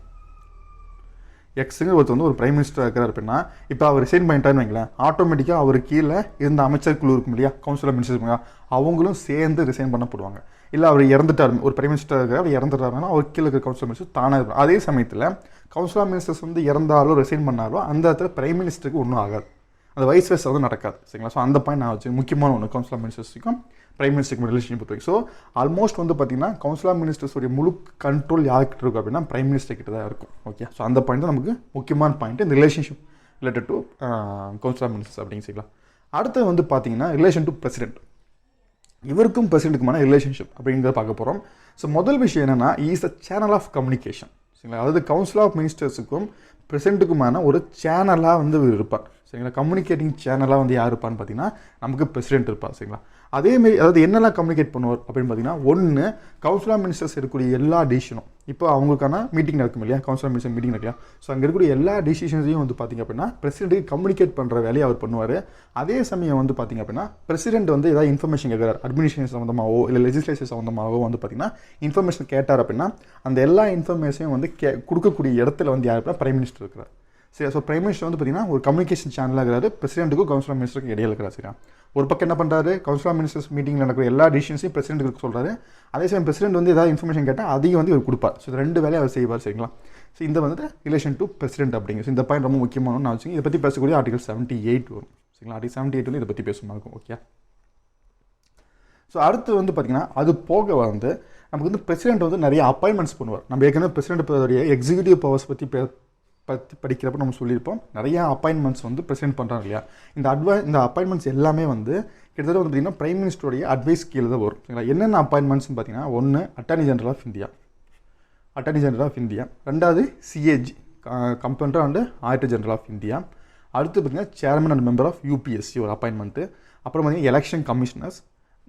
எக்ஸுங்க ஒருத்தர் வந்து ஒரு பிரைம் மினிஸ்டராக இருக்கிறார் அப்படின்னா இப்போ அவர் ரிசைன் பண்ணிட்டாருன்னு வைங்களேன், ஆட்டோமேட்டிக்காக அவர் கீழே இருந்த அமைச்சர் குழு இருக்கும் இல்லையா, கவுன்சில் ஆஃப் மினிஸ்டர்ஸ் இருக்காங்க, அவங்களும் சேர்ந்து ரிசைன் பண்ண போடுவாங்க. இல்லை அவர் இறந்துட்டார், ஒரு பிரைம் மினிஸ்டர் இருக்கிறார், அவர் இறந்துட்டாருன்னா அவர் கீழே இருக்கிற கவுன்சில் மினிஸ்டர் தானாக இருக்கும். அதே சமயத்தில் கவுன்சில் ஆஃப் மினிஸ்டர்ஸ் வந்து இறந்தாலோ ரிசைன் பண்ணாலோ அந்த இடத்துல பிரைம் மினிஸ்டருக்கு ஒன்றும் ஆகாது, அந்த வைஸ் வெர்சா வந்து நடக்காது, சரிங்களா? ஸோ அந்த பாயிண்ட் நான் வச்சு முக்கியமான ஒன்று கவுன்சில் ஆஃப் மினிஸ்டர்ஸுக்கும் பிரைம் மினிஸ்டருக்கு ரிலேஷன்ஷிப் பொறுத்தவரைக்கும். ஸோ ஆல்மோஸ்ட் வந்து பார்த்திங்கன்னா கவுன்சில் ஆஃப் மினிஸ்டர்ஸுடைய முழு கண்ட்ரோல் யார்கிட்ட இருக்கும் அப்படின்னா பிரைம் மினிஸ்டர் கிட்ட தான் இருக்கும், ஓகே? ஸோ அந்த பாயிண்ட் தான் நமக்கு முக்கியமான பாயிண்ட், இந்த relationship related to council of ministers அப்படின்னு சொல்லலாம். அடுத்து வந்து பார்த்திங்கன்னா ரிலேஷன் டு பிரசிடென்ட், இவருக்கும் பிரசிடென்ட்டுக்குமான ரிலேஷன்ஷிப் அப்படிங்கிறத பார்க்க போகிறோம். ஸோ முதல் விஷயம் என்னென்னா, is a channel of communication, சரிங்களா? அதாவது கவுன்சில் ஆஃப் மினிஸ்டர்ஸுக்கும் பிரசிடென்ட்டுக்குமான ஒரு சேனலாக வந்து இவர் இருப்பார், சரிங்களா? கம்யூனிகேட்டிங் சேனலாக வந்து யார் இருப்பான்னு பார்த்தீங்கன்னா நமக்கு பிரசிடென்ட் இருப்பார், சரிங்களா? அதேமாரி அதாவது என்னெல்லாம் கம்யூனிகேட் பண்ணுவார் அப்படின்னு பார்த்தீங்கன்னா, ஒன்று கவுன்சில் ஆஃப் மினிஸ்டர்ஸ் இருக்கக்கூடிய எல்லா டிசிஷனும், இப்போ அவங்களுக்கான மீட்டிங் நடக்கும் இல்லையா, கவுன்சில் ஆஃப் மினிஸ்டர் மீட்டிங் இல்லையா, ஸோ அங்கே இருக்கக்கூடிய எல்லா டிசிஷன்ஸையும் வந்து பார்த்திங்க அப்படின்னா பிரசிடென்ட்டுக்கு கம்யூனிகேட் பண்ணுற வேலையை அவர் பண்ணுவார். அதே சமயம் வந்து பார்த்திங்க அப்படின்னா பிரசிடென்ட் வந்து ஏதாவது இன்ஃபர்மேஷன் கேட்குறாரு, அட்மினிஸ்ட்ரேஷன் சம்மந்தமாகவோ இல்லை லெஜிஸ்லேஷன் சம்மந்தமாகவோ வந்து பார்த்திங்கன்னா இன்ஃபர்மேஷன் கேட்டார் அப்படின்னா அந்த எல்லா இன்ஃபர்மேஷனையும் வந்து கொடுக்கக்கூடிய இடத்துல வந்து யார் அப்படின்னா பிரைம் மினிஸ்டர் இருக்கிறார், சரி? ஸோ பிரைம் மினிஸ்டர் வந்து பார்த்திங்கன்னா ஒரு கம்யூனிகேஷன் சேனலாக இருக்கிறாரு, பிரசிடென்ட்டுக்கும் கவுன்சில் ஆஃப் மினிஸ்டருக்கு இடையில இருக்கிறார், சரியா? ஒரு பக்கம் என்ன பண்ணுறாரு, கவுன்சில் ஆஃப் மினிஸ்டர்ஸ் மீட்டிங்கில் நடக்கிற எல்லா டிசிஷன்ஸையும் பிரசிடென்ட்டுக்கு சொல்கிறாரு, அதே சமயம் பிரசிடென்ட் வந்து ஏதாவது இன்ஃபர்மேஷன் கேட்டால் அதையும் வந்து இவர் கொடுப்பார். ஸோ ரெண்டு வேலையை அவர் செய்வார், சரிங்களா? ஸோ இந்த வந்து ரிலேஷன் டு பிரசிடென்ட் அப்படிங்க. ஸோ இந்த பாயிண்ட் ரொம்ப முக்கியமான நான் வச்சுங்க. இதை பற்றி பேசக்கூடிய ஆர்டிகல் 78 வரும், சரிங்களா. ஆர்டிகல் 78 வந்து இதை பற்றி பேசுமா இருக்கும். ஓகே. ஸோ அடுத்து வந்து பார்த்திங்கன்னா அது போக வந்து நமக்கு வந்து பிரசிடென்ட் வந்து நிறைய அப்பாயின்மெண்ட்ஸ் பண்ணுவார். நம்ம ஏற்கனவே பிரசிடென்ட் எக்ஸிக்யூட்டிவ் பவர்ஸ் பற்றி படிக்கிறப்ப நம்ம சொல்லியிருப்போம். நிறையா அப்பாயின்மெண்ட்ஸ் வந்து பிரசிடென்ட் பண்ணுறாங்க இல்லையா. இந்த அப்பாயின்மெண்ட்ஸ் எல்லாமே வந்து கிட்டத்தட்ட வந்து பார்த்திங்கன்னா பிரைம் மினிஸ்டருடைய அட்வைஸ் கீழே தான் வரும். சரிங்களா. என்னென்ன அப்பாயின்மெண்ட்ஸ்னு பார்த்தீங்கன்னா, ஒன்று அட்டார்னி ஜெனரல் ஆஃப் இந்தியா, ரெண்டாவது CAG compounder and auditor general of India, அடுத்து பார்த்திங்கன்னா chairman and member of UPSC ஒரு அப்பாயின்மெண்ட்டு, அப்புறம் பார்த்திங்கன்னா எலெக்ஷன் கமிஷனர்ஸ்,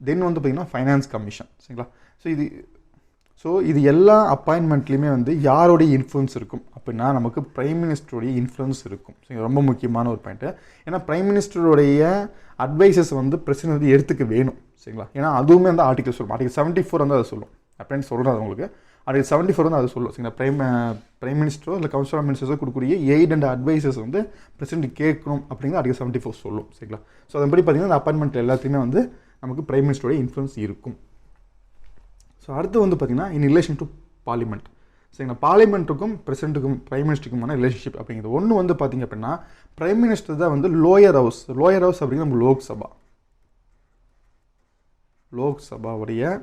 தென் வந்து பார்த்திங்கன்னா ஃபைனான்ஸ் கமிஷன். சரிங்களா. ஸோ இது எல்லா அப்பாயின்மெண்ட்லேயுமே வந்து யாருடைய இன்ஃப்ளூயன்ஸ் இருக்கும் அப்படின்னா நமக்கு பிரைம் மினிஸ்டருடைய இன்ஃப்ளூயன்ஸ் இருக்கும். ஸோ இது ரொம்ப முக்கியமான ஒரு பாயிண்ட்டு. ஏன்னா பிரைம் மினிஸ்டருடைய அட்வைசஸ் வந்து பிரசிடென்ட் வந்து எடுத்துக்க வேணும். சரிங்களா. ஏன்னா அதுவுமே வந்து ஆர்டிகல் சொல்லும். ஆர்டிகல் 74 வந்து அதை சொல்லும். அப்படின்னு சொல்கிறது உங்களுக்கு ஆர்டிகல் 74 வந்து அதை சொல்லும். சரிங்களா. பிரைம் மினிஸ்டரோ இல்லை கவுன்சில் ஆஃப் மினிஸ்டர்ஸோ கொடுக்கக்கூடிய எய்ட் அண்ட் அட்வைசஸ் வந்து பிரசிடென்ட் கேட்கணும் அப்படிங்கிறது ஆர்டிகல் 74 சொல்லும். சரிங்களா. ஸோ அதன்படி பார்த்திங்கன்னா அந்த அப்பாயின்மெண்ட் எல்லாத்தையுமே வந்து நமக்கு பிரைம் மினிஸ்டருடைய இன்ஃப்ளூயன்ஸ் இருக்கும். ஸோ அடுத்து வந்து பார்த்திங்கன்னா இன் ரிலேஷன் டு பார்லிமெண்ட். சரிங்களா. பார்லிமெண்ட்டுக்கும் பிரசிடென்ட்டுக்கும் பிரைம் மினிஸ்டருக்குமான ரிலேஷன்ஷிப் அப்படிங்கிறது ஒன்று வந்து பார்த்திங்க அப்படின்னா பிரைம் மினிஸ்டர் தான் வந்து லோயர் ஹவுஸ் அப்படிங்கிற நம்ம லோக்சபாவுடைய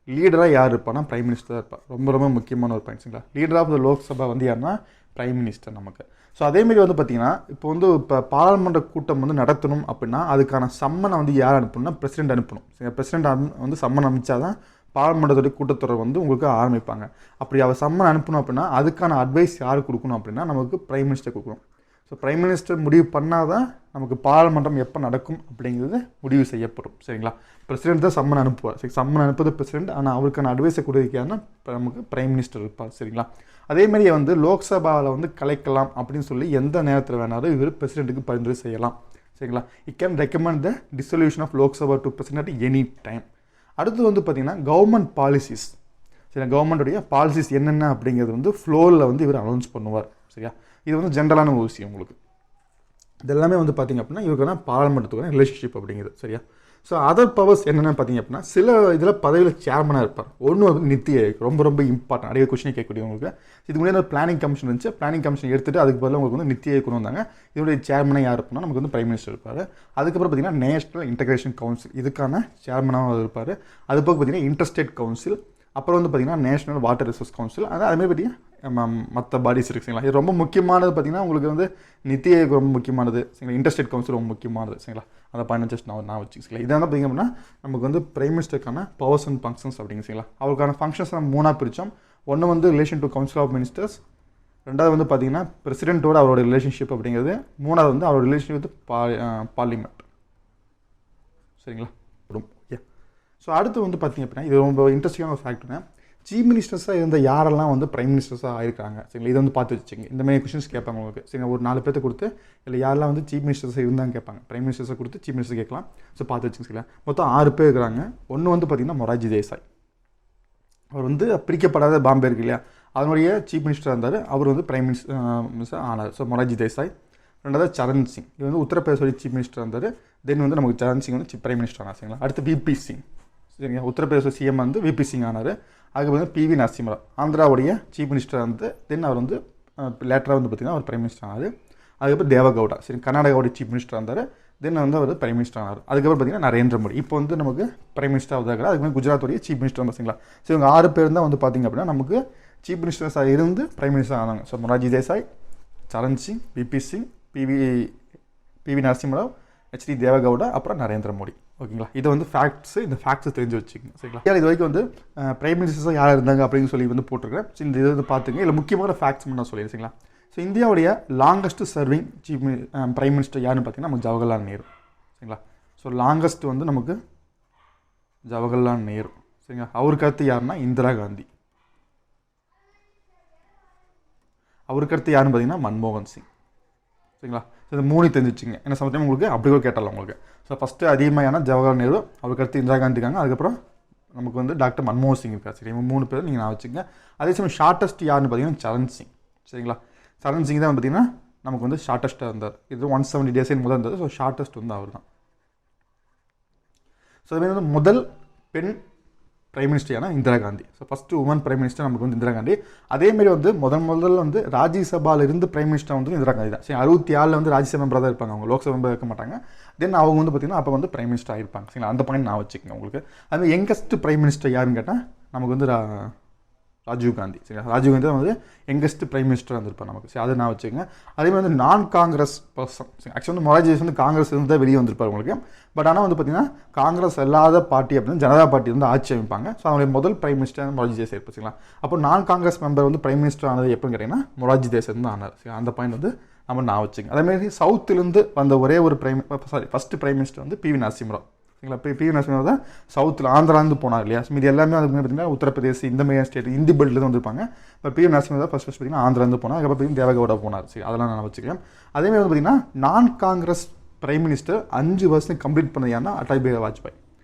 லீடராக யார் இருப்பான்னா பிரைம் மினிஸ்டர் தான் இருப்பார். ரொம்ப ரொம்ப முக்கியமான ஒரு பாயிண்ட். சரிங்களா. லீடர் ஆஃப் த லோக்சபா வந்து யாருன்னா பிரைம் மினிஸ்டர் நமக்கு. ஸோ அதேமாரி வந்து பார்த்திங்கன்னா இப்போ பாராளுமன்ற கூட்டம் வந்து நடத்தணும் அப்படின்னா அதுக்கான சம்மனை வந்து யார் அனுப்பணும்னா பிரசிடென்ட் அனுப்பணும். சரிங்களா. பிரசிடென்ட் வந்து சம்மன் அனுப்பிச்சா தான் பாராளுமன்றத்துடைய கூட்டத்தொடர் வந்து உங்களுக்கு ஆரம்பிப்பாங்க. அப்படி அவர் சம்மன் அனுப்பணும் அப்படின்னா அதுக்கான அட்வைஸ் யார் கொடுக்கணும் அப்படின்னா நமக்கு பிரைம் மினிஸ்டர் கொடுக்கணும். ஸோ பிரைம் மினிஸ்டர் முடிவு பண்ணால் தான் நமக்கு பாராளுமன்றம் எப்போ நடக்கும் அப்படிங்கிறது முடிவு செய்யப்படும். சரிங்களா. பிரசிடென்ட் தான் சம்மன் அனுப்புவார். சரி, சம்மன் அனுப்புவது பிரசிடென்ட். ஆனால் அவருக்கான அட்வைஸை கொடுக்காருன்னா நமக்கு பிரைம் மினிஸ்டர் இருப்பார். சரிங்களா. அதேமாதிரி வந்து லோக்சபாவில் வந்து கலைக்கலாம் அப்படின்னு சொல்லி எந்த நேரத்தில் வேணாலும் இவர் பிரசிடென்ட்டுக்கு பரிந்துரை செய்யலாம். சரிங்களா. It can recommend the dissolution of Lok Sabha to president at any time. அடுத்து வந்து பார்த்திங்கன்னா கவர்மெண்ட் பாலிசிஸ். சரி, கவர்மெண்ட்டுடைய பாலிசிஸ் என்னென்ன அப்படிங்கிறது வந்து ஃப்ளோரில் வந்து இவர் அனௌன்ஸ் பண்ணுவார். சரியா. இது வந்து ஜென்ரலான ஒரு விஷயம் உங்களுக்கு. இதெல்லாமே வந்து பார்த்திங்க அப்படின்னா இவருக்கான பாராளுமன்றத்துக்கான ரிலேஷன்ஷிப் அப்படிங்கிறது. சரியா. ஸோ அதர் பவர்ஸ் என்னென்னு பார்த்திங்க அப்படின்னா சில இதில் பதவியில் சேர்மனாக இருப்பார். ஒன்று வந்து நித்தி ஆயோக், ரொம்ப ரொம்ப இம்பார்ட்டன்ட். அடிக்கடி கொஸ்டின் கேட்கக்கூடிய உங்களுக்கு. இதுக்கு முன்னாடி பிளானிங் கமிஷன் இருந்துச்சு. பிளானிங் கமிஷன் எடுத்துகிட்டு அதுக்கு பதிலாக உங்களுக்கு வந்து நித்தி ஆயோக் கொண்டு வந்தாங்க. இதோடைய சேர்மனாக யார் இருப்பார்னா நமக்கு வந்து பிரைம் மினிஸ்டர் இருப்பார். அதுக்கப்புறம் பார்த்திங்கன்னா நேஷனல் இன்டகிரேஷன் கவுன்சில், இதுக்கான சேர்மனாக இருப்பார். அது போக பார்த்திங்கன்னா இன்டர்ஸ்டேட் கவுன்சில், அப்புறம் வந்து பார்த்திங்கன்னா நேஷனல் வாட்டர் ரிசோர்ஸ் கவுன்சில், அதுமாதிரி பார்த்திங்கன்னா மற்ற பாடிஸ் இருக்குங்களா. இது ரொம்ப முக்கியமானது பார்த்திங்கன்னா உங்களுக்கு வந்து நித்தி ஆயோக் ரொம்ப முக்கியமானது. சரிங்களா. இன்டர்ஸ்டேட் கவுன்சில் ரொம்ப முக்கியமானது. சரிங்களா. அந்த பாயிண்ட் ஜஸ்ட் நான் வச்சுக்கலாம். இதான் பார்த்திங்க அப்படின்னா நமக்கு வந்து பிரைம் மினிஸ்டருக்கான பவர்ஸ் அண்ட் ஃபங்க்ஷன்ஸ் அப்படிங்க. சரிங்களா. அவருக்கான ஃபங்க்ஷன்ஸ் நம்ம 3ஆக பிரித்தோம். ஒன்று வந்து relation to council of ministers, ரெண்டாவது வந்து பார்த்திங்கன்னா பிரசிடென்ட்டோட அவரோட ரிலேஷன்ஷிப் அப்படிங்கிறது, மூணாவது வந்து அவரோட ரிலேஷன் வித் பார்லிமெண்ட். சரிங்களா. ஓகே. ஸோ அடுத்து வந்து பார்த்திங்க அப்படின்னா இது ரொம்ப இன்ட்ரெஸ்டிங்கான ஒரு ஃபேக்ட்னா சீஃப் மினிஸ்டர்ஸாக இருந்த யாரெல்லாம் வந்து பிரைம் மினிஸ்டர்ஸாக ஆயிருக்காங்க. சரிங்களா. இதை வந்து பார்த்து வச்சுங்க. இந்த மாதிரி கொஸ்டின்ஸ் கேட்பாங்க உங்களுக்கு. சரிங்களா. ஒரு 4 பேர்த்த கொடுத்து இல்லை யாரெல்லாம் வந்து சீஃப் மினிஸ்டர்ஸாக இருந்தாங்க கேட்பாங்க. பிரைம் மினிஸ்டர்ஸை கொடுத்து சீஃப் மினிஸ்டர் கேட்கலாம். ஸோ பார்த்து வச்சுங்க. மொத்தம் 6 பேர் இருக்கிறாங்க. ஒன்று வந்து பார்த்திங்கன்னா மொரார்ஜி தேசாய். அவர் வந்து பிரிக்கப்படாத பாம்பே இருக்கு இல்லையா, அதனுடைய சீஃப் மினிஸ்டராக இருந்தார். அவர் வந்து பிரைம் மினிஸ்டர் ஆனார். ஸோ மொரார்ஜி தேசாய். ரெண்டாவது சரண் சிங், இது வந்து உத்தரப்பிரதேசோடைய சீஃப் மினிஸ்டர் இருந்தார். தென் வந்து நமக்கு சரண் சிங் வந்து பிரைம் மினிஸ்டர் ஆனார். சரிங்களா. அடுத்து விபி சிங். சரிங்க. உத்தரப்பிரதேச சிஎம் வந்து விபி சிங் ஆனார். அதுக்கு வந்து பிவி நரசிம்மராவ் ஆந்திராவுடைய சீஃப் மினிஸ்டர் வந்து தென் அவர் வந்து லேட்டராக வந்து பார்த்திங்கன்னா அவர் பிரைம் மினிஸ்டர் ஆனார். அதுக்கப்புறம் தேவகவுடா, சரி, கர்நாடகாவுடைய சீஃப் மினிஸ்டர் இருந்தார். தென் வந்து அவர் பிரைம் மினிஸ்டர் ஆனார். அதுக்கப்புறம் பார்த்திங்கன்னா நரேந்திர மோடி இப்போ வந்து நமக்கு பிரைம் மினிஸ்டர் ஆகுதாங்க. அதுக்கு வந்து குஜராத்துடைய சீஃப் மினிஸ்டர் வந்து சரிங்களா. ஸோ இவங்க 6 பேர் தான் வந்து பார்த்திங்க அப்படின்னா நமக்கு சீஃப் மினிஸ்டர்ஸாக இருந்து பிரைம் மினிஸ்டர் ஆனாங்க. So Morarji Desai, Charan Singh, V P Singh, P V Narasimha Rao, H D Deve Gowda, அப்புறம் நரேந்திர மோடி. ஓகேங்களா. இதை வந்து இந்த ஃபேக்ட்ஸ் தெரிஞ்சு வச்சுக்கோங்க. சரிங்களா. இது வரைக்கும் வந்து பிரைம் மினிஸ்டர்ஸாக யார் இருந்தாங்க அப்படின்னு சொல்லி வந்து போட்டிருக்கேன். ஸோ இந்த இதை வந்து பார்த்துங்க. இல்லை முக்கியமான ஃபேக்ட்ஸ் நான் சொல்லிடுறேன். சரிங்களா. ஸோ இந்தியாவுடைய லாங்கஸ்ட் சர்விங் பிரைம் மினிஸ்டர் யாருன்னு பார்த்தீங்கன்னா நமக்கு ஜவஹர்லால் நேரு. சரிங்களா. ஸோ லாங்கஸ்ட் வந்து நமக்கு ஜவஹர்லால் நேரு. சரிங்களா. அவருக்கு அடுத்து யாருன்னா இந்திரா காந்தி. அவருக்கு அடுத்து யாருன்னு பார்த்தீங்கன்னா மன்மோகன் சிங். சரிங்களா. ஸோ இந்த 3 தெரிஞ்சு வச்சுங்க. ஏன்னா சம்டைம் உங்களுக்கு அப்படி கூட கேட்டாலும் உங்களுக்கு. ஸோ ஃபஸ்ட்டு அதிகமான ஜவஹர்லால் நேரு, அவருக்கு அடுத்து இந்திரா காந்தி இருக்காங்க. அதுக்கப்புறம் நமக்கு வந்து டாக்டர் மன்மோகன் சிங் இருக்கார். சரி, 3 பேர் நீங்கள் நான் வச்சுக்கங்க. அதே சமயம் ஷார்ட்டஸ்ட் யாருன்னு பார்த்தீங்கன்னா சரண் சிங். சரிங்களா. சரண் சிங் தான் பார்த்தீங்கன்னா நமக்கு வந்து ஷார்ட்டஸ்ட்டாக இருந்தார். இது 170 days முதல் இருந்தது. ஸோ ஷார்ட்டஸ்ட் வந்து அவர் தான். ஸோ அதுமாதிரி வந்து முதல் பெண் பிரைம் மினிஸ்டர் ஏன்னா Indira Gandhi. So first woman prime minister நமக்கு வந்து இந்திரா காந்தி. அதேமாரி வந்து முதல்ல வந்து ராஜ்யசபாவில் இருந்து பிரைம் மினிஸ்டர் வந்து இந்திரா காந்தி தான். சரி, 67 வந்து ராஜ்யசபா மெம்பராக தான் இருப்பாங்க, அவங்க லோக்சபா மெம்பர் இருக்க மாட்டாங்க. தென் அவங்க வந்து பார்த்திங்கன்னா அப்போ வந்து பிரைம் மினிஸ்டர் ஆகிருப்பாங்க. சரிங்களா, அந்த பாயிண்ட் நான் வச்சுக்கோங்க உங்களுக்கு. அது யங்கஸ்ட் பிரைம் மினிஸ்டர் யாருன்னு கேட்டால் நமக்கு வந்து ராஜீவ் காந்தி. சரிங்களா, ராஜீவ் காந்தி தான் வந்து யங்கஸ்ட் பிரைம் மினிஸ்டர் வந்திருப்பார் நமக்கு. சரி, அதை நான் வச்சுக்கோங்க. அதேமாதிரி வந்து நான் காங்கிரஸ் பர்சன். சரி, ஆக்சுவலி வந்து மொரார்ஜி தேசாய் வந்து காங்கிரஸ் இருந்து தான் வெளியே வந்திருப்பார் உங்களுக்கு. பட் ஆனால் வந்து பார்த்திங்கன்னா காங்கிரஸ் அல்லாத பார்ட்டி அப்படின்னு ஜனதா பார்ட்டி வந்து ஆட்சி அமைப்பாங்க. ஸோ அவங்களுடைய முதல் பிரைம் மினிஸ்டர் மொரார்ஜி தேசாய் இருப்பாங்க. அப்போ நான் காங்கிரஸ் மெம்பர் வந்து பிரைம் மினிஸ்டர் ஆனது எப்படின்னு கேட்டிங்கன்னா மொரார்ஜி தேசாய் தான் ஆனார். சரி, அந்த பாயிண்ட் வந்து நான் வச்சுக்கோங்க. அதேமாதிரி சவுத்துலேருந்து வந்த ஒரே ஒரு ஃபஸ்ட்டு பிரைம் மினிஸ்டர் வந்து பி.வி. நரசிம்மராவ். சரிங்களா, பி.வி. நரசிம்மராவ் தான் சவுத்தில் ஆந்திராந்து போனார் இல்லையா. இது எல்லாமே அதுக்கு பார்த்தீங்கன்னா உத்தரப்பிரதேஷ் இந்த மாதிரி ஸ்டேட் இந்தி பெல்ட்லேருந்து வந்திருப்பாங்க. இப்போ பி.வி. நரசிம்மராவ் தான் ஃபஸ்ட் பார்த்தீங்கன்னா ஆந்திராந்து போனார். அதுக்கப்புறம் பார்த்தீங்கன்னா தேவகவுடா போனார். சரி, அதெல்லாம் நான் வச்சுக்கிறேன். அதேமாதிரி வந்து பார்த்தீங்கன்னா நான் காங்கிரஸ் பிரைம் மினிஸ்டர் 5 வருஷம் கம்ப்ளீட் பண்ணது யாருன்னா அடல் பிஹாரி வாஜ்பாய்.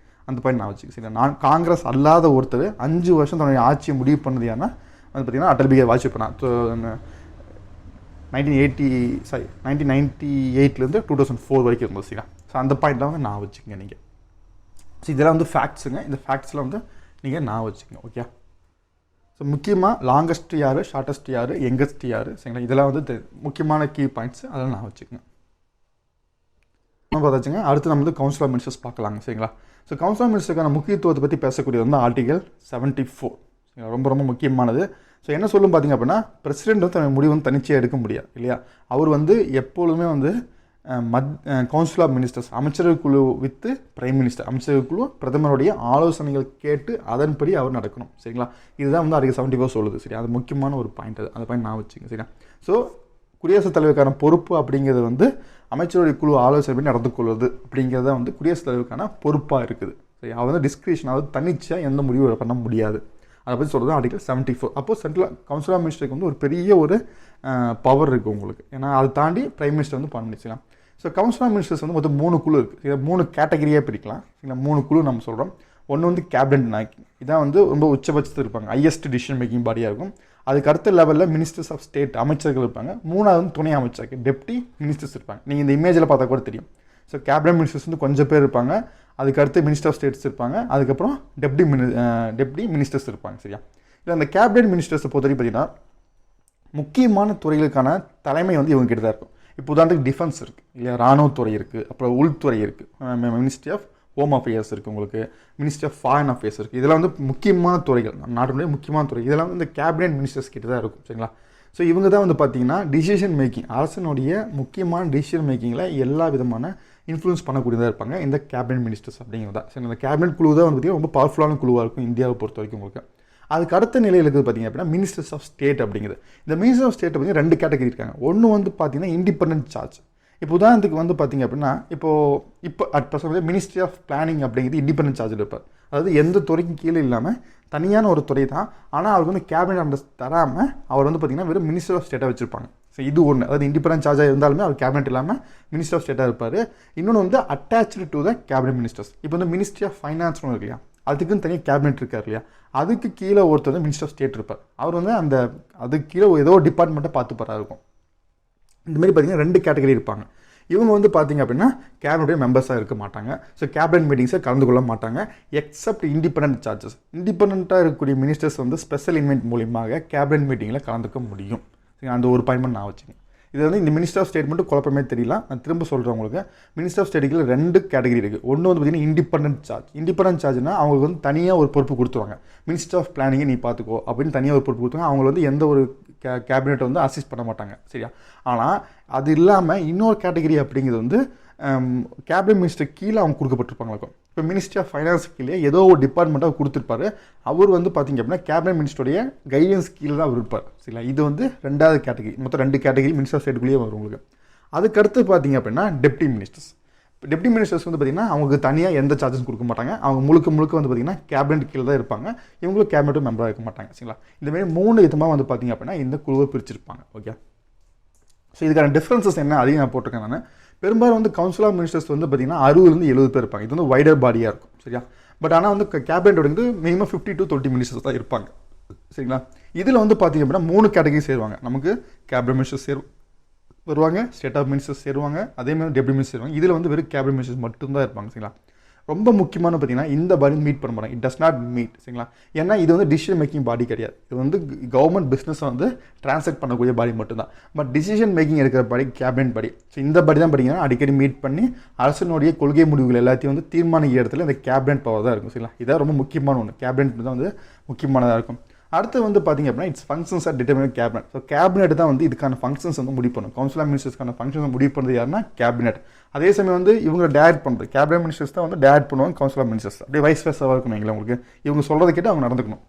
அந்த பாயிண்ட் நான் வச்சுக்கேன். சரி, நான் காங்கிரஸ் அல்லாத ஒருத்தர் 5 வருஷம் தன்னுடைய ஆட்சியை முடிவு பண்ணது யாருன்னா வந்து பார்த்தீங்கன்னா அடல் பிஹாரி வாஜ்பாய் பண்ணார். 1998 2004 வரைக்கும் இருந்தது. சரிங்களா, ஸோ அந்த பாயிண்ட்லாம் வந்து நான் வச்சுக்கோங்க நீங்கள். ஸோ இதெல்லாம் வந்து ஃபேக்ட்ஸுங்க. இந்த ஃபேக்ட்ஸில் வந்து நீங்கள் நான் வச்சுக்கோங்க. ஓகே, ஸோ முக்கியமாக லாங்கஸ்ட் யார், ஷார்ட்டஸ்ட் யார், யங்கஸ்ட் யார், சரிங்களா, இதெல்லாம் வந்து முக்கியமான கீ பாயிண்ட்ஸ், அதெல்லாம் நான் வச்சுக்கோங்க. பார்த்தாச்சுங்க. அடுத்து நம்ம வந்து கவுன்சில் ஆஃப் மினிஸ்டர்ஸ் பார்க்கலாங்க. சரிங்களா, ஸோ கவுன்சில் ஆஃப் மினிஸ்டருக்கான முக்கியத்துவத்தை பற்றி பேசக்கூடியது வந்து ஆர்டிகல் 74. ரொம்ப ரொம்ப முக்கியமானது. ஸோ என்ன சொல்லும் பார்த்தீங்க அப்படின்னா, பிரசிடென்ட் வந்து தன்னுடைய முடிவு வந்து தனிச்சையாக எடுக்க முடியாது இல்லையா. அவர் வந்து எப்பொழுதுமே வந்து கவுன்சில் ஆஃப் மினிஸ்டர்ஸ் அமைச்சர்கள் குழு வித்து பிரைம் மினிஸ்டர், அமைச்சர்கள் குழு பிரதமருடைய ஆலோசனைகள் கேட்டு அதன்படி அவர் நடக்கணும். சரிங்களா, இதுதான் வந்து ஆர்டிகல் 74 சொல்லுது. சரி, அது முக்கியமான ஒரு பாயிண்ட். அது அந்த பாயிண்ட் நான் வச்சுக்கேன். சரிங்களா, ஸோ குடியரசுத் தலைவருக்கான பொறுப்பு அப்படிங்கிறது வந்து அமைச்சருடைய குழு ஆலோசனை நடந்து கொள்வது அப்படிங்கிறத வந்து குடியரசுத் தலைவருக்கான பொறுப்பாக இருக்குது. சரி, அவர் வந்து டிஸ்கிரிப்ஷன், அதாவது தனிச்சையாக எந்த முடிவு பண்ண முடியாது. அதை பற்றி சொல்கிறது ஆர்டிகல் 74. அப்போது சென்ட்ரல் கவுன்சில் ஆஃப் மினிஸ்டருக்கு வந்து ஒரு பெரிய ஒரு பவர் இருக்குது உங்களுக்கு. ஏன்னா அதை தாண்டி பிரைம் மினிஸ்டர் வந்து பண்ணிச்சுக்கலாம். ஸோ கவுன்சில் ஆஃப் மினிஸ்டர்ஸ் வந்து மொத்தம் 3 குழு இருக்குது. இதை 3 கேட்டகரியாக பிரிக்கலாம். சரிங்களா, 3 குழு நம்ம சொல்கிறோம். ஒன்று வந்து கேபினட் நாயக்கி, இதான் வந்து ரொம்ப உச்சபட்சத்தில் இருப்பாங்க, ஹையஸ்ட் டிசிஷன் மேக்கிங் பாடியாக இருக்கும். அதுக்கு அடுத்த லெவலில் மினிஸ்டர்ஸ் ஆஃப் ஸ்டேட் அமைச்சர்கள் இருப்பாங்க. 3வது வந்து துணை அமைச்சர்கள் டெப்டி மினிஸ்டர்ஸ் இருப்பாங்க. நீங்கள் இந்த இமேஜில் பார்த்தா கூட தெரியும். ஸோ கேபினட் மினிஸ்டர்ஸ் வந்து கொஞ்சம் பேர் இருப்பாங்க. அதுக்கு அடுத்து மினிஸ்டர் ஆஃப் ஸ்டேட்ஸ் இருப்பாங்க. அதுக்கப்புறம் டெப்டி மினிஸ்டர்ஸ் இருப்பாங்க. சரியா, இல்லை அந்த கேபினட் மினிஸ்டர்ஸை பொறுத்தவரைக்கும் பார்த்தீங்கன்னா முக்கியமான துறைகளுக்கான தலைமை வந்து இவங்க கிட்ட தான் இருக்கும். இப்போ உதாரணத்துக்கு டிஃபென்ஸ் இருக்குது இல்லையா, இராணுவத்துறை இருக்குது, அப்புறம் உள்துறை இருக்குது, மினிஸ்ட்ரி ஆஃப் ஹோம் அஃபேர்ஸ் இருக்குது, உங்களுக்கு மினிஸ்ட்ரி ஆஃப் ஃபாரின் அஃபேர்ஸ் இருக்குது. இதெல்லாம் வந்து முக்கியமான துறைகள், நாட்டினுடைய முக்கியமான துறை. இதெல்லாம் வந்து இந்த கேபினட் மினிஸ்டர்ஸ் கிட்ட தான் இருக்கும். சரிங்களா, ஸோ இவங்க தான் வந்து பார்த்தீங்கன்னா டிசிஷன் மேக்கிங், அரசனுடைய முக்கியமான டிசிஷன் மேக்கிங்கில் எல்லா விதமான இன்ஃப்ளூயன்ஸ் பண்ணக்கூடியதாக இருப்பாங்க இந்த கேபினட் மினிஸ்டர்ஸ் அப்படிங்கிறது தான். சரி, இந்த கேபினட் குழு தான் வந்து பார்த்திங்கன்னா ரொம்ப பவர்ஃபுல்லான குழுவாக இருக்கும் இந்தியாவை பொறுத்த வரைக்கும் உங்களுக்கு. அதுக்கு அடுத்த நிலையில் இருக்குது பார்த்திங்க அப்படின்னா மினிஸ்டர்ஸ் ஆஃப் ஸ்டேட் அப்படிங்கிறது. இந்த மினிஸ்டர் ஆஃப் ஸ்டேட் பார்த்திங்கன்னா 2 கேட்டகரி இருக்காங்க. ஒன்று வந்து பார்த்திங்கன்னா இண்டிபெண்டன்ட் சார்ஜ். இப்போ உதாரணத்துக்கு வந்து பார்த்திங்க அப்படின்னா இப்போ at present ministry of planning அப்படிங்கிறது இண்டிபெண்டன்ட் சார்ஜில் இருப்பார். அதாவது எந்த துறைக்கும் கீழே இல்லாமல் தனியான ஒரு துறை தான். ஆனால் அவருக்கு வந்து கேபினட் அண்டர் தராமல் அவர் வந்து பார்த்திங்கன்னா வெறும் மினிஸ்டர் ஆஃப் ஸ்டேட்டாக வச்சுருப்பாங்க. ஸோ இது ஒன்று, அதாவது இண்டிபெண்டன்ட் சார்ஜாக இருந்தாலுமே அவர் கேபினெட் இல்லாமல் மினிஸ்டர் ஆஃப் ஸ்டேட்டாக இருப்பார். இன்னொன்று வந்து attach to the cabinet ministers. இப்போ வந்து மினிஸ்ட்ரி ஆஃப் ஃபைனான்ஸ்னு இருக்கு இல்லையா, அதுக்குன்னு தனியாக கேபினெட் இருக்கார் இல்லையா, அதுக்கு கீழே ஒருத்தர் வந்து மினிஸ்டர் ஆஃப் ஸ்டேட் இருப்பார். அவர் வந்து அந்த அதுக்கு கீழே ஏதோ ஒரு டிபார்ட்மெண்ட்டை பார்த்துப்பாராக இருக்கும். இந்தமாதிரி பார்த்திங்கன்னா 2 கேட்டகரி இருப்பாங்க. இவங்க வந்து பார்த்திங்க அப்படின்னா கேபினெட் மெம்பர்ஸாக இருக்க மாட்டாங்க. ஸோ கேபினெட் மீட்டிங்ஸை கலந்து கொள்ள மாட்டாங்க எக்ஸப்ட் இண்டிபெண்டன்ட் சார்ஜஸ். இண்டிபெண்ட்டாக இருக்கக்கூடிய மினிஸ்டர்ஸ் வந்து ஸ்பெஷல் இன்வைட் மூலியமாக கேபினெட் மீட்டிங்கில் கலந்துக்க முடியும். அந்த ஒரு பாயிண்ட் நான் வச்சுக்கேன். இது வந்து இந்த மினிஸ்டர் ஆஃப் ஸ்டேட் மட்டும் குழப்பமே தெரியல. நான் திரும்ப சொல்கிறேன் உங்களுக்கு. மினிஸ்டர் ஆஃப் ஸ்டேட்டுக்கு 2 கேட்டகரி இருக்குது. ஒன்று வந்து பார்த்திங்கன்னா இண்டிபெண்டன்ட் சார்ஜ். இண்டிபெண்டன்ட் சார்ஜ்னா அவங்களுக்கு வந்து தனியாக ஒரு பொறுப்பு கொடுத்துருவாங்க. மினிஸ்டர் ஆஃப் பிளானிங்கை நீ பார்த்துக்கோ அப்படின்னு தனியாக ஒரு பொறுப்பு கொடுத்துருவாங்க. அவங்க வந்து எந்த ஒரு கேபினெட்டை வந்து அசிஸ்ட் பண்ண மாட்டாங்க. சரியா, ஆனால் அது இல்லாமல் இன்னொரு கேட்டகரி அப்படிங்கிறது வந்து கேபினட் மினிஸ்டர் கீழே அவங்க கொடுக்கப்பட்டிருப்பாங்க. இப்போ மினிஸ்ட்ரி ஆஃப் ஃபைனான்ஸ் கீழே ஏதோ ஒரு டிபார்ட்மெண்ட்டாக கொடுத்துருப்பாரு. அவர் வந்து பார்த்திங்க அப்படின்னா கேபினட் மினிஸ்டருடைய கைடன்ஸ் கீழே தான் அவர் இருப்பார். சரிங்களா, இது வந்து 2வது கேட்டகரி. மொத்தம் 2 கேட்டகரி மினிஸ்டர் ஆஃப் ஸ்டேட்டுக்குள்ளேயே வரும் உங்களுக்கு. அதுக்கடுத்து பார்த்திங்க அப்படின்னா டெப்டி மினிஸ்டர்ஸ். டெப்டி மினிஸ்டர்ஸ் வந்து பார்த்திங்கன்னா அவங்களுக்கு தனியாக எந்த சார்ஜஸ் கொடுக்க மாட்டாங்க. அவங்க முழுக்க வந்து பார்த்திங்கன்னா கேபினட் கீழே தான் இருப்பாங்க. இவங்களும் கேபினட்டும் மெம்பராக இருக்க மாட்டாங்க. சரிங்களா, இந்தமாதிரி 3 விதமாக வந்து பார்த்திங்க அப்படின்னா இந்த குழுவை பிரிச்சிருப்பாங்க. ஓகே, ஸோ இதுக்கான டிஃப்ரென்சஸ் என்ன அதையும் நான் போட்டிருக்கேன். நான் பெரும்பாலும் வந்து கவுன்சில் ஆஃப் மினிஸ்டர்ஸ் வந்து பார்த்திங்கன்னா 60 70 பேர் இருப்பாங்க. இது வந்து வைடர் பாடியாக இருக்கும். சரியா, பட் ஆனால் வந்து கேபினெட் வந்து மினிமம் 50 to 20 மினிஸ்டர்ஸ் தான் இருப்பாங்க. சரிங்களா, இதில் வந்து பார்த்திங்க அப்படின்னா 3 கேட்டகரி சேருவாங்க. நமக்கு கேபினட் மினிஸ்டர்ஸ் வருவாங்க, ஸ்டேட் ஆஃப் மினிஸ்டர்ஸ் சேருவாங்க, அதேமாதிரி டெப்டி மினிஸ்டர் சேருவாங்க. இதில் வந்து வெறும் கேபினட் மினிஸ்டர்ஸ் மட்டும்தான் இருப்பாங்க. சரிங்களா, ரொம்ப முக்கியமான பார்த்தீங்கன்னா இந்த பாடி மீட் பண்ண மாட்டாங்க. இட் டஸ் நாட் மீட், சரிங்களா? ஏன்னா இது வந்து டிசிஷன் மேக்கிங் பாடி கிடையாது. இது வந்து கவர்மெண்ட் பிஸ்னஸ் வந்து டிரான்சாக்ட் பண்ணக்கூடிய பாடி மட்டும்தான். பட் டிசிஷன் மேக்கிங் எடுக்கிற பாடி கேபினட் பாடி. ஸோ இந்த பாடி தான் பார்த்தீங்கன்னா அடிக்கடி மீட் பண்ணி அரசனுடைய கொள்கை முடிவுகள் எல்லாத்தையும் வந்து தீர்மானிக்கிற இடத்துல இந்த கேபினட் பவர் தான் இருக்கும், சரிங்களா? இதான் ரொம்ப முக்கியமான ஒன்று. கேபினட் தான் வந்து முக்கியமானதாக இருக்கும். அடுத்து வந்து பார்த்திங்க அப்படின்னா it's functions R determine cabinet. So cabinet தான் வந்து இதுக்கான ஃபங்க்ஷன்ஸ் வந்து முடிவு பண்ணும். கவுன்சில் ஆஃப் மினிஸ்டர்ஸ்க்கான ஃபங்க்ஷன்ஸ் முடிவு பண்ணுறது யாருன்னா கேபினட். அதே சமயம் வந்து இவங்க டேரக்ட் பண்ணுறது கேபினட் மினிஸ்டர்ஸ் தான் வந்து டேரக்ட் பண்ணுவாங்க கவுன்சில் ஆஃப் மினிஸ்டர்ஸ். அப்படியே வைஸ் வெர்சாவாக இருக்கணும் எங்களை உங்களுக்கு. இவங்க சொல்கிறத கேட்டு அவங்க நடந்துக்கணும்.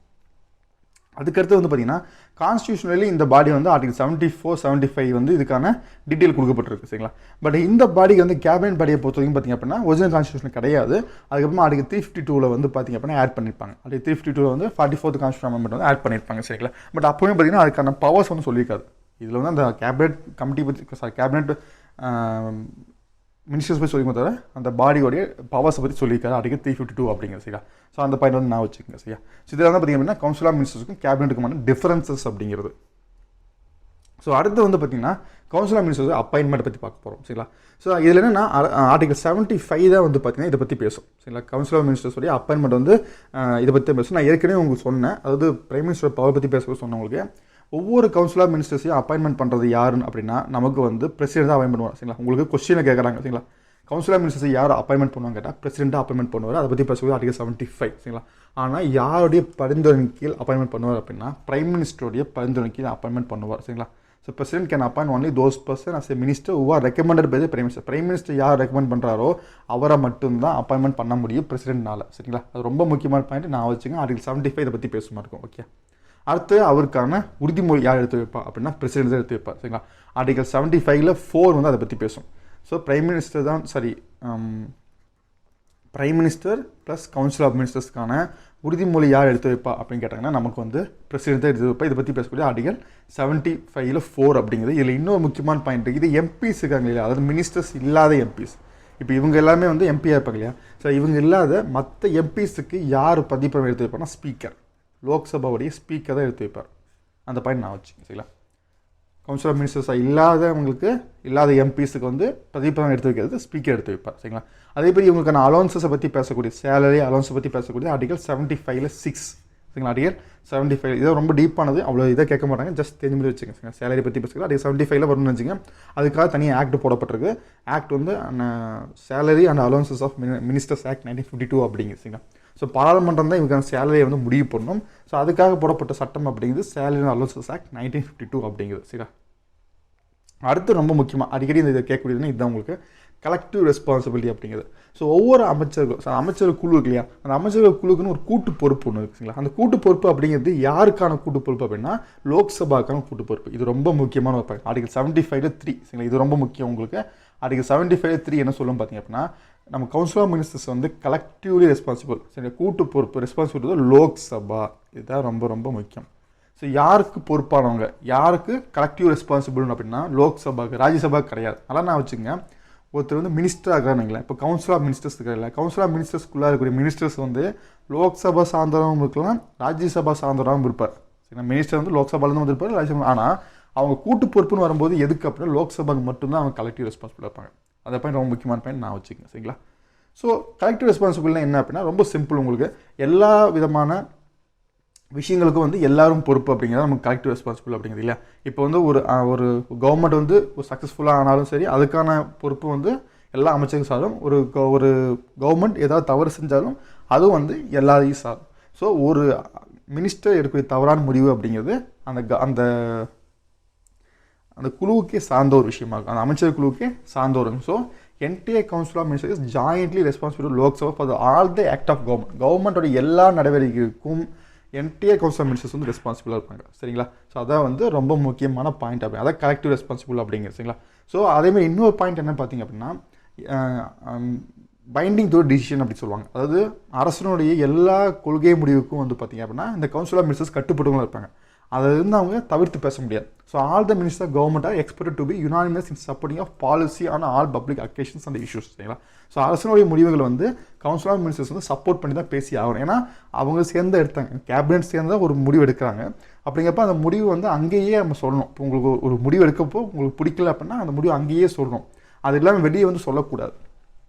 அதுக்கடுத்து வந்து பார்த்தீங்கன்னா கான்ஸ்டியூஷனலி இந்த பாடி வந்து ஆர்டிகல் 74, 75 வந்து இதுக்கான டீட்டெயில் கொடுக்கப்பட்டிருக்கு, சரிங்களா? பட் இந்த பாடிக்கு வந்து கேபினட் பாடியை பொறுத்த வரைக்கும் பார்த்திங்க அப்படின்னா ஒரிஜினல் கான்ஸ்டியூஷன் கிடையாது. அதுக்கப்புறமா ஆர்டிகல் 352 வந்து பார்த்திங்க அப்படின்னா ஆட் பண்ணியிருப்பாங்க. ஆர்டிகல் 352 வந்து 44th கான்ஸ்டியூஷன் அமெண்ட்மெண்ட் வந்து ஆட் பண்ணியிருப்பாங்க, சரிங்களா? பட் அப்போவே பார்த்தீங்கன்னா அதுக்கான பவர்ஸ் வந்து சொல்லியிருக்காது. இதில் வந்து அந்த கேபினட் கமிட்டி பற்றி கேபினட் மினிஸ்டர்ஸ் பற்றி சொல்லிக்க தவிர அந்த பாடியோடைய பவர்ஸை பற்றி சொல்லியிருக்காரு ஆர்டிகல் 352 அப்படிங்கிற, சரியா? ஸோ அந்த பாயிண்ட் வந்து நான் வச்சுக்கோங்க, சரியா? ஸோ இதில் வந்து பார்த்திங்க அப்படின்னா கவுன்சில் ஆஃப் மினிஸ்டர்ஸுக்கும் கேபினட்டுக்குமான டிஃபரன்சஸ் அப்படிங்கிறது. ஸோ அடுத்து வந்து பார்த்திங்கன்னா கவுன்சில் ஆஃப் மினிஸ்டர்ஸ் அப்பாயின்மெண்ட் பற்றி பார்க்க போகிறோம், சரிங்களா? ஸோ இதில் என்னென்னா ஆர்டிகல் 75 தான் வந்து பார்த்திங்கன்னா இதை பற்றி பேசும், சரிங்களா? கவுன்சில் ஆஃப் மினிஸ்டர்ஸோடைய அப்பாயின்மெண்ட் வந்து இதை பற்றி பேசும். நான் ஏற்கனவே உங்களுக்கு சொன்னேன், அதாவது பிரைம் மினிஸ்டர் பவர் பற்றி பேச சொன்னவங்களுக்கு ஒவ்வொரு கவுன்சில் ஆஃப் மினிஸ்டர்ஸையும் அப்பாயின்மெண்ட் பண்ணுறது யாருன்னு அப்படின்னா நமக்கு வந்து பிரசிடென்ட் தான் அப்பாயின்ட் பண்ணுவார், சரிங்களா? உங்களுக்கு கொஸ்டினை கேட்குறாங்க, சரிங்களா? கவுன்சில் ஆஃப் மினிஸ்டர்ஸை யார் அப்பாயின்மெண்ட் பண்ணுவாங்க கேட்டால் பிரசிடென்ட்டாக அப்பாயின்மெண்ட் பண்ணுவார். அதை பற்றி பேசுவது ஆர்டிகல் 75, சரிங்களா? ஆனால் யாருடைய பரிந்துரை கீழ் அப்பாயின்மெண்ட் பண்ணுவார் அப்படின்னா பிரைம் மினிஸ்டருடைய பரிந்துரை கீழ் அப்பாயின்மெண்ட் பண்ணுவார், சரிங்களா? So president can appoint only those person as a minister who are recommended by the prime minister. Prime minister யார் ரெக்கமெண்ட் பண்ணுறாரோ அவரை மட்டும்தான் அப்பாயின்மெண்ட் பண்ண முடியும் பிரசிடென்ட்னால, சரிங்களா? அது ரொம்ப முக்கியமான பாயிண்ட் நான் வச்சுங்க. ஆர்டிகல் 75 இதை பற்றி பேசுமா இருக்கும், ஓகே? அடுத்து அவருக்கான உறுதிமொழி யார் எடுத்து வைப்பா அப்படின்னா பிரசிடென்ட் தான் எடுத்து வைப்பார், சரிங்களா? ஆர்டிகல் 75ல் 4 வந்து அதை பற்றி பேசும். ஸோ பிரைம் மினிஸ்டர் தான் prime minister plus council of மினிஸ்டர்ஸ்க்கான உறுதிமொழி யார் எடுத்து வைப்பா அப்படின்னு கேட்டாங்கன்னா நமக்கு வந்து பிரசிடென்ட் தான் எடுத்து வைப்பா. இதை பற்றி பேசக்கூடிய ஆர்டிகல் 75ல் 4 அப்படிங்கிறது. இதில் இன்னொரு முக்கியமான பாயிண்ட் இருக்குது. இது எம்பிஸ் இருக்காங்க இல்லையா, அதாவது மினிஸ்டர்ஸ் இல்லாத எம்பிஸ். இப்போ இவங்க எல்லாமே வந்து எம்பியாக இருப்பாங்க இல்லையா? ஸோ இவங்க இல்லாத மற்ற எம்பிஸுக்கு யார் பதிப்பிரம் எடுத்து வைப்பார்னா ஸ்பீக்கர், லோக்சபாவுடைய ஸ்பீக்கர் தான் எடுத்து வைப்பார். அந்த பாயிண்ட் நான் வச்சுக்கேன், சரிங்களா? கவுன்சில் ஆஃப் மினிஸ்டர்ஸாக இல்லாத எம்பிஸுக்கு வந்து பதிப்பகம் எடுத்து வைக்கிறது ஸ்பீக்கர் எடுத்து வைப்பார், சரிங்களா? அதே மாதிரி இவங்களுக்கான அலோன்ஸை பற்றி பேசக்கூடிய சேலரி அலோன்ஸை பற்றி பேசக்கூடிய ஆர்டிகல் 75ல் 6, சரிங்களா? ஆர்டிகல் 75 இதை ரொம்ப டீப்பானது, அவ்வளோ இதை கேட்க மாட்டாங்க, ஜஸ்ட் தெரிஞ்சு மாதிரி வச்சுங்க, சரிங்களா? சேலரி பற்றி பேசுகிறது ஆர்டிகல் 75ல் வரும்னு வச்சுங்க. அதுக்காக தனியாக ஆக்ட் போடப்பட்டிருக்கு. ஆக்ட் வந்து salary and allowances of ministers act 1952 அப்படிங்கிறது, சரிங்களா? ஸோ பாராளுமன்றம் தான் இவங்க சேலரியை வந்து முடிவு பண்ணணும். ஸோ அதுக்காக போடப்பட்ட சட்டம் அப்படிங்கிறது சேலரி அண்ட் அலோன்சஸ் ஆக்ட் 1952 அப்படிங்கிறது, சரிங்களா? அடுத்து ரொம்ப முக்கியமாக அடிக்கடி இந்த இதை கேட்கக்கூடியதுன்னா இதுதான் உங்களுக்கு கலெக்டிவ் ரெஸ்பான்சிபிலிட்டி அப்படிங்கிறது. ஸோ ஒவ்வொரு அமைச்சர்கள் குழு இருக்கு இல்லையா, அந்த அமைச்சர்கள் குழுக்குன்னு ஒரு கூட்டு பொறுப்பு ஒன்று இருக்குங்களா? அந்த கூட்டு பொறுப்பு அப்படிங்கிறது யாருக்கான கூட்டு பொறுப்பு அப்படின்னா லோக்சபாக்கான கூட்டு பொறுப்பு. இது ரொம்ப முக்கியமான ஒரு பாயிண்ட். ஆர்டிகல் 75ல் 3, சரிங்களா? இது ரொம்ப முக்கியம் உங்களுக்கு. ஆர்டிகல் 75ல் 3 என்ன சொல்லும் பார்த்தீங்க அப்படின்னா நம்ம கவுன்சில் ஆஃப் மினிஸ்டர்ஸ் வந்து கலெக்டிவ்லி ரெஸ்பான்சிபிள், சரி? கூட்டு பொறுப்பு ரெஸ்பான்சிபிலிட்டி லோக்சபா. இதுதான் ரொம்ப ரொம்ப முக்கியம். ஸோ யாருக்கு பொறுப்பானவங்க, யாருக்கு கலெக்டிவ் ரெஸ்பான்சிபிள் அப்படின்னா லோக்சபாக்கு, ராஜ்யசபாக்கு கிடையாது. அதெல்லாம் நான் வச்சுங்க. ஒருத்தர் வந்து மினிஸ்டர் ஆகிறானுங்களேன், இப்போ கவுன்சில் ஆஃப் மினிஸ்டர்ஸ் இருக்கிற கவுன்சில் ஆஃப் மினிஸ்டர்ஸ்குள்ளே இருக்கக்கூடிய மினிஸ்டர்ஸ் வந்து லோக்சபா சார்ந்தவரும் இருக்கலாம், ராஜ்யசபா சார்ந்தவராகவும் இருப்பார், சரிங்களா? மினிஸ்டர் வந்து லோக்சபாலேருந்து வந்திருப்பார், ராஜ்யசபா. ஆனால் அவங்க கூட்டு பொறுப்புன்னு வரும்போது எதுக்கு அப்படின்னா லோக்சபாக்கு மட்டும்தான் அவங்க கலெக்டிவ் ரெஸ்பான்சிபிள் இருப்பாங்க. அந்த பாயிண்ட் ரொம்ப முக்கியமான பாயிண்ட் நான் வச்சுக்கேன், சரிங்களா? ஸோ கலெக்டிவ் ரெஸ்பான்சிபிள்னா என்ன அப்படின்னா ரொம்ப சிம்பிள். உங்களுக்கு எல்லா விதமான விஷயங்களுக்கும் வந்து எல்லாரும் பொறுப்பு அப்படிங்கிறது நமக்கு கலெக்டிவ் ரெஸ்பான்சிபிள் அப்படிங்கிறது இல்லையா? இப்போ வந்து ஒரு கவர்மெண்ட் வந்து ஒரு சக்ஸஸ்ஃபுல்லாக ஆனாலும் சரி அதுக்கான பொறுப்பு வந்து எல்லா அமைச்சர்கள் சாரும். ஒரு கவர்மெண்ட் ஏதாவது தவறு செஞ்சாலும் அதுவும் வந்து எல்லாரையும் சாரும். ஸோ ஒரு மினிஸ்டர் எடுக்கக்கூடிய தவறான முடிவு அப்படிங்கிறது அந்த அந்த குழுவுக்கே சார்ந்த ஒரு விஷயமா இருக்கும், அந்த அமைச்சர் குழுவுக்கே சார்ந்த ஒரு. So entire council of ministers jointly responsible Lok Sabha for all the act of கவர்மெண்ட்டோட எல்லா நடவடிக்கைக்கும் என்டையர் கவுன்சில் ஆஃப் மினிஸ்டர்ஸ் வந்து ரெஸ்பான்சிபிளாக இருப்பாங்க, சரிங்களா? ஸோ அதான் வந்து ரொம்ப முக்கியமான பாயிண்ட் அப்படி, அதான் கலெக்டிவ் ரெஸ்பான்சிபிள் அப்படிங்கிறது, சரிங்களா? ஸோ அதேமாதிரி இன்னொரு பாயிண்ட் என்ன பார்த்தீங்க அப்படின்னா பைண்டிங் டு டிசிஷன் அப்படி சொல்லுவாங்க. அதாவது அரசனுடைய எல்லா கொள்கை முடிவுக்கும் வந்து பார்த்திங்க அப்படின்னா இந்த கவுன்சில் ஆஃப் மினிஸ்டர்ஸ் கட்டுப்பட்டவங்களும் இருப்பாங்க. அதை இருந்து அவங்க தவிர்த்து பேச முடியாது. So all the minister government are expected to be unanimous in supporting of policy on all public occasions and issues, சரிங்களா? ஸோ அரசனுடைய முடிவுகள் வந்து கவுன்சில் ஆஃப் மினிஸ்டர்ஸ் வந்து சப்போர்ட் பண்ணி தான் பேசி ஆகணும். ஏன்னா அவங்க சேர்ந்து எடுத்தாங்க, கேபினெட் சேர்ந்து தான் ஒரு முடிவு எடுக்கிறாங்க. அப்படிங்கிறப்ப அந்த முடிவு வந்து அங்கேயே நம்ம சொல்லணும். இப்போ உங்களுக்கு ஒரு முடிவு எடுக்கப்போ உங்களுக்கு பிடிக்கல அப்படின்னா அந்த முடிவு அங்கேயே சொல்லணும். அது இல்லாமல் வெளியே வந்து சொல்லக்கூடாது.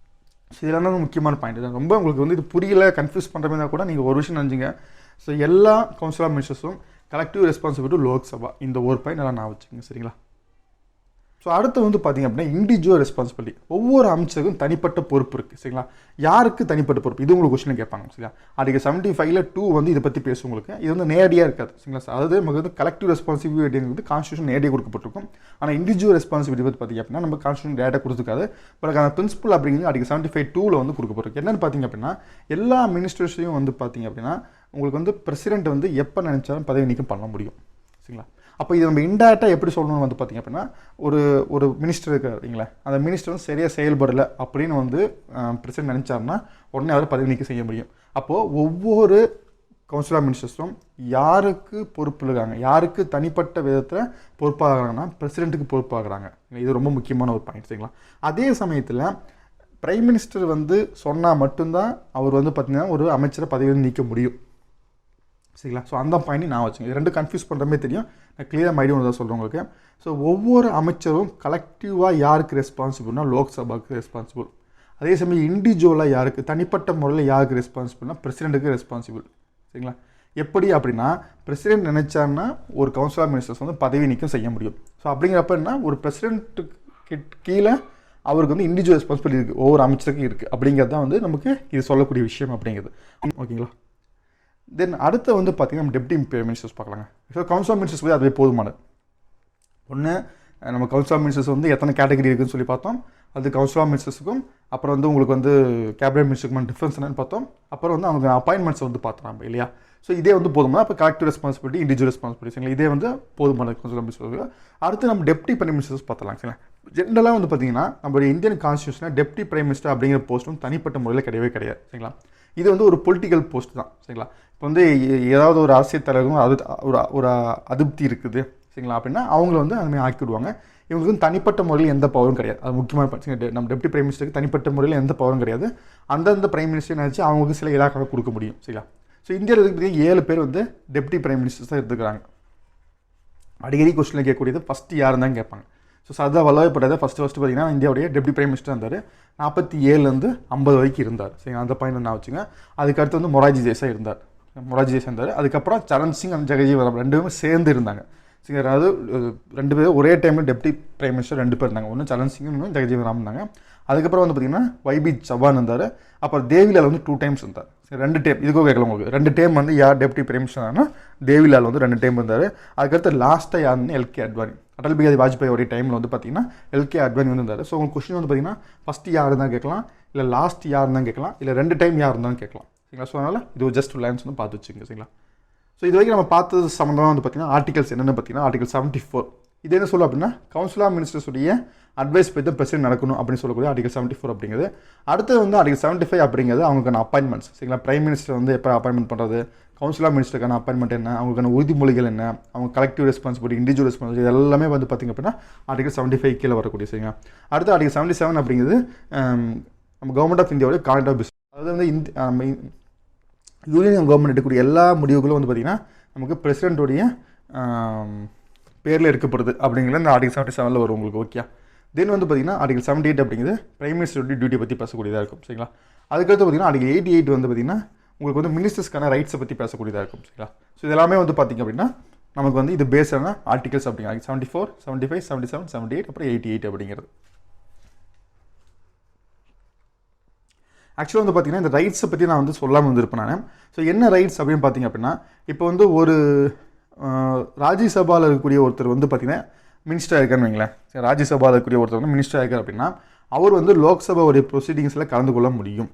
ஸோ இதெல்லாம் தான் முக்கியமான பாயிண்ட் தான். ரொம்ப உங்களுக்கு வந்து இது புரியல, கன்ஃபியூஸ் பண்ணுற மாதிரி கூட நீங்கள் ஒரு விஷயம் நினச்சிங்க. ஸோ எல்லா கவுன்சில் ஆஃப் மினிஸ்டர்ஸும் கலெக்டிவ் ரெஸ்பான்சிபிலிட்டி லோக்சபா, இந்த ஒரு பாயிண்ட் நல்லா நான் வச்சுக்கோங்க, சரிங்களா? ஸோ அடுத்து வந்து பார்த்திங்க அப்படின்னா இண்டிவிஜுவல் ரெஸ்பான்சிபிலிட்டி. ஒவ்வொரு அமைச்சருக்கும் தனிப்பட்ட பொறுப்பு இருக்குது, சரிங்களா? யாருக்கு தனிப்பட்ட பொறுப்பு, இது உங்களுக்கு கொஸ்டின் கேட்பாங்க, சரிங்களா? ஆர்டிகல் 75ல் 2 வந்து இதை பற்றி பேசும். உங்களுக்கு இது வந்து நேரடியாக இருக்காது, சரிங்களா? அதாவது நமக்கு வந்து கலெக்டிவ் ரெஸ்பான்சிபிலிட்டி வந்து கான்ஸ்டியூஷன் நேரடியாக கொடுக்கப்பட்டிருக்கும். ஆனால் இண்டிவிஜுவல் ரெஸ்பான்சிபிலிட்டி பற்றி பார்த்திங்க அப்படின்னா நம்ம கான்ஸ்டியூஷன் டேரெக்டாக கொடுத்துருக்காது. பட் அந்த பிரின்சிபல் அப்படிங்கிறது ஆர்டிகல் 75(2)ல் வந்து கொடுக்கப்பட்டிருக்கு. என்னென்னு பார்த்திங்க அப்படின்னா எல்லா மினிஸ்டர்ஸையும் வந்து பார்த்திங்க அப்படின்னா உங்களுக்கு வந்து பிரசிடென்ட் வந்து எப்போ நினச்சாலும் பதவி நீக்கம் பண்ண முடியும், சரிங்களா? அப்போ இது நம்ம இன்டேரக்டாக எப்படி சொல்லணும்னு வந்து பார்த்திங்க அப்படின்னா ஒரு மினிஸ்டர் இருக்காருங்களா, அந்த மினிஸ்டர் வந்து சரியாக செயல்படலை அப்படின்னு வந்து பிரசிடென்ட் நினச்சாருன்னா உடனே அவர் பதவி நீக்கம் செய்ய முடியும். அப்போது ஒவ்வொரு கவுன்சில் ஆஃப் மினிஸ்டர்ஸும் யாருக்கு பொறுப்பு இருக்காங்க, யாருக்கு தனிப்பட்ட விதத்தில் பொறுப்பாகிறாங்கன்னா பிரசிடென்ட்டுக்கு பொறுப்பாகிறாங்க. இது ரொம்ப முக்கியமான ஒரு பாயிண்ட், சரிங்களா? அதே சமயத்தில் பிரைம் மினிஸ்டர் வந்து சொன்னால் மட்டும்தான் அவர் வந்து பார்த்திங்கன்னா ஒரு அமைச்சரை பதவியில் நீக்க முடியும், சரிங்களா? ஸோ அந்த பாயிண்ட் நான் வச்சுங்க. இது ரெண்டு கன்ஃபியூஸ் பண்ணுற மாதிரி தெரியும், நான் கிளியராக ஐடியா ஒன்று தான் சொல்கிறேன் உங்களுக்கு. ஸோ ஒவ்வொரு அமைச்சரும் கலெக்டிவாக யாருக்கு ரெஸ்பான்சிபிள்னா லோக்சபாவுக்கு ரெஸ்பான்சிபிள். அதே சமயம் இண்டிவிஜுவலாக யாருக்கு தனிப்பட்ட முறையில் யாருக்கு ரெஸ்பான்சிபிள்னா பிரசிடென்ட்டுக்கு ரெஸ்பான்சிபிள், சரிங்களா? எப்படி அப்படின்னா பிரசிடென்ட் நினச்சாருன்னா ஒரு கவுன்சில் ஆஃப் மினிஸ்டர்ஸ் வந்து பதவி நீக்கம் செய்ய முடியும். ஸோ அப்படிங்கிறப்ப என்ன ஒரு பிரசிடென்ட்டுக்கு கீழே அவருக்கு வந்து இண்டிவிஜுவல் ரெஸ்பான்சிபிலிட்டி இருக்குது, ஒவ்வொரு அமைச்சருக்கும் இருக்குது. அப்படிங்கிறது தான் வந்து நமக்கு இது சொல்லக்கூடிய விஷயம் அப்படிங்கிறது, ஓகேங்களா? தென் அடுத்து வந்து பார்த்திங்கன்னா நம்ம டெப்டி மினிஸ்டர்ஸ் பார்க்கலாங்க. ஸோ கவுன்சில் ஆஃப் மினிஸ்டர்ஸ் போய் அதுவே போதுமானது. ஒன்று நம்ம கவுன்சில் ஆஃப் மினிஸ்டர்ஸ் வந்து எத்தனை கேட்டகரி இருக்குதுன்னு சொல்லி பார்த்தோம். அது கவுன்சில் ஆஃப் மினிஸ்டர்ஸுக்கும் அப்புறம் வந்து உங்களுக்கு வந்து கேபினட் மினிஸ்டருக்குமான டிஃப்ரென்ஸ் என்னன்னு பார்த்தோம். அப்புறம் வந்து அவங்க அப்பாயின்மெண்ட்ஸ் வந்து பார்த்தோம் நம்ம, இல்லையா? ஸோ இதே வந்து போதுமானது. அப்போ கலெக்டிவ் ரெஸ்பான்சிபிலிட்டி, இண்டிவிஜுவல் ரெஸ்பான்சிபிலிட்டி, சரிங்களா? இதே வந்து போதுமானது கவுன்சில் ஆஃப் மினிஸ்டர்ஸ். அடுத்து நம்ம டெப்டி பிரைம் மினிஸ்டர்ஸ் பார்த்தலாம், சரிங்களா? ஜென்ரலாக வந்து பார்த்திங்கன்னா நம்ம இந்தியன் கான்ஸ்டியூஷனில் டெப்டி பிரைம் மினிஸ்டர் அப்படிங்கிற போஸ்ட்டும் தனிப்பட்ட முறையில் கிடையவே கிடையாது, சரிங்களா? இது வந்து ஒரு பொலிட்டிக்கல் போஸ்ட் தான், சரிங்களா? இப்போ வந்து ஏதாவது ஒரு அரசியல் தலைவரும் அது ஒரு அதிருப்தி இருக்குது, சரிங்களா, அப்படின்னா அவங்கள வந்து அதுமாதிரி ஆக்கிவிடுவாங்க. இவங்களுக்கு வந்து தனிப்பட்ட முறையில் எந்த பவரும் கிடையாது. அது முக்கியமான நம்ம டெப்டி பிரைம் மினிஸ்டருக்கு தனிப்பட்ட முறையில் எந்த பவரும் கிடையாது. அந்தந்த பிரைம் மினிஸ்டர் நினச்சி அவங்களுக்கு சில இலாக்காக கொடுக்க முடியும், சரிங்களா? ஸோ இந்தியாவில் பார்த்திங்கன்னா 7 பேர் வந்து டெப்டி பிரைம் மினிஸ்டர்ஸ் தான் எடுத்துக்கிறாங்க. அடிக்கடி கொஸ்டினில் கேட்கக்கூடியது ஃபஸ்ட்டு யாருன்னு தான் கேட்பாங்க. ஸோ சர்தார் வல்லபாய் பட்டேல் ஃபஸ்ட்டு பார்த்திங்கன்னா இந்தியாவுடைய டெப்டி பிரைம் மினிஸ்டர் இருந்தார். 47லேருந்து 50 வரைக்கும் இருந்தார், சரிங்களா? அந்த பாயிண்ட் நான் வச்சுங்க. அதுக்கடுத்து வந்து மொரார்ஜி தேசாய் இருந்தார். அதுக்கப்புறம் சரண் சிங் அண்ட் ஜெகஜீவன் ராம் 2 பேரும் சேர்ந்து இருந்தாங்க, சரிங்களா? அதாவது 2 பேரும் ஒரே டைமில் டெப்டி பிரைம் மினிஸ்டர் 2 பேர் இருந்தாங்க. ஒன்று சரண் சிங், இன்னும் ஜெகஜீவன் ராம் இருந்தாங்க. அதுக்கப்புறம் வந்து பார்த்திங்கன்னா YB சவான் இருந்தார். அப்புறம் தேவிலால் வந்து 2 டைம்ஸ் இருந்தார், சரி 2 டைம். இதுக்கோ கேட்கல உங்களுக்கு. 2 டைம் வந்து யார் டெப்டி பிரைம் மினிஸ்டர்னா தேவிலால் வந்து 2 டைம் இருந்தார். அதுக்கடுத்து லாஸ்ட்டாக யாருன்னு LK அத்வானி, அடல் பிகாரி வாஜ்பாய் ஒரு டைமில் வந்து பார்த்திங்கன்னா LK அத்வானி வந்து இருந்தார். ஸோ உங்களுக்கு கொஸ்டின் வந்து பார்த்திங்கன்னா ஃபஸ்ட்டு யார் தான் கேட்கலாம், இல்லை லாஸ்ட் யார் தான் கேட்கலாம், இல்லை 2 டைம் யார் இருந்தாலும் கேட்கலாம், சரிங்களா? ஸோ அதனால் இது ஒரு ஜஸ்ட் லைன்ஸ் வந்து பார்த்து வச்சுங்க, சரிங்களா? ஸோ இது வரைக்கும் நம்ம பார்த்தது சம்மந்தமாக வந்து பார்த்திங்கன்னா ஆர்டிகல்ஸ் என்னென்னு பார்த்திங்கன்னா ஆர்டிகல் 74. இது என்ன சொல்லும் அப்படின்னா கவுன்சில் ஆஃப் மினிஸ்டர்ஸுடைய அட்வைஸ் பற்றி தான் பிரசிடென்ட் நடக்கணும் அப்படின்னு சொல்லக்கூடிய ஆர்டிகல் 74 அப்படிங்கிறது. அடுத்தது வந்து ஆர்டிகல் 75 அப்படிங்கிறது அவங்களுக்கான அப்பாயின்மெண்ட்ஸ், சரிங்களா? பிரைம் மினிஸ்டர் வந்து எப்போ அப்பாயின்மெண்ட் பண்ணுறது, கவுன்சில் ஆஃப் மினிஸ்டருக்கான அப்பாயின்மெண்ட் என்ன, அவங்களுக்கான உறுதிமொழிகள் என்ன, அவங்க கலெக்டிவ் ரெஸ்பான்சிபிலிட்டி, இண்டிவிஜுவல் ரெஸ்பான்சிபிலிட்டி, இது எல்லாமே வந்து பார்த்திங்க அப்படின்னா ஆர்டிகல் 75 கீழே வரக்கூடிய, சரிங்களா? அடுத்து ஆர்டிகல் 77 அப்படிங்கிறது நம்ம கவர்மெண்ட் ஆஃப் இந்தியாவுடைய கான்டக்ட் ஆஃப் பிஸ்னஸ். அதாவது வந்து யூனியன் கவர்மெண்ட் எடுக்கக்கூடிய எல்லா முடிவுகளும் வந்து பார்த்திங்கன்னா நமக்கு பிரசிடென்ட்டுடைய பேரில் இருக்கப்படுது அப்படிங்கிறது இந்த ஆர்டிகல் 77 வரும் உங்களுக்கு, ஓகே? தென் வந்து பார்த்திங்கன்னா ஆர்டிகல் 78 அப்படிங்கிறது பிரைம் மினிஸ்டருடைய டியூட்டி பற்றி பேசக்கூடியதாக இருக்கும், சரிங்களா? அதுக்கடுத்து பார்த்திங்கன்னா ஆர்டிகல் 88 வந்து பார்த்திங்கன்னா உங்களுக்கு வந்து மினிஸ்டர்ஸ்க்கான ரைட்ஸை பற்றி பேசக்கூடியதாக இருக்கும், சரிங்களா? ஸோ இதெல்லாமே வந்து பார்த்திங்க அப்படின்னா நமக்கு வந்து இது பேஸான ஆர்டிகல்ஸ் அப்படிங்க. 74, 75, 77, 78 அப்புறம் 88 அப்படிங்கிறது. ஆக்சுவலாக வந்து பார்த்திங்கன்னா இந்த ரைட்ஸை பற்றி நான் வந்து சொல்லாமல் வந்திருப்பேன் நான். ஸோ என்ன ரைட்ஸ் அப்படின்னு பார்த்திங்க அப்படின்னா இப்போ வந்து ஒரு ராஜ்யசபாவில் இருக்கக்கூடிய ஒருத்தர் வந்து பார்த்திங்கன்னா மினிஸ்டராக இருக்கான்னு வைங்களேன். ராஜ்யசபாவில் இருக்கக்கூடிய ஒருத்தர் வந்து மினிஸ்டராக இருக்கார் அப்படின்னா அவர் வந்து லோக்சபாவுடைய ப்ரொசீடிங்ஸில் கலந்து கொள்ள முடியும்,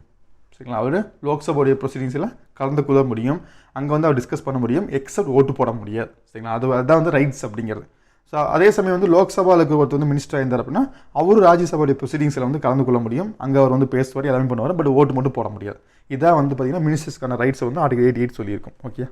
சரிங்களா? அவர் லோக்சபாவுடைய ப்ரொசீடிங்ஸில் கலந்து கொள்ள முடியும். அங்கே வந்து அவர் டிஸ்கஸ் பண்ண முடியும், எக்ஸப்ட் ஓட்டு போட முடியாது, சரிங்களா? அதுதான் வந்து ரைட்ஸ் அப்படிங்கிறது. ஸோ அதே சமயம் வந்து லோக்சபாவில் இருக்க ஒருத்தர் வந்து மினிஸ்டராக இருந்தார் அப்படின்னா அவரு ராஜ்யசபாவுடைய ப்ரொசீடிங்ஸில் வந்து கலந்து கொள்ள முடியும். அங்கே அவர் வந்து பேசுவார், எல்லாமே பண்ணுவார், பட் ஓட்டு மட்டும் போட முடியாது. இதான் வந்து பார்த்திங்கன்னா மினிஸ்டர்ஸ்க்கான ரைட்ஸை வந்து ஆர்டிகல் 88 சொல்லியிருக்கும், ஓகே?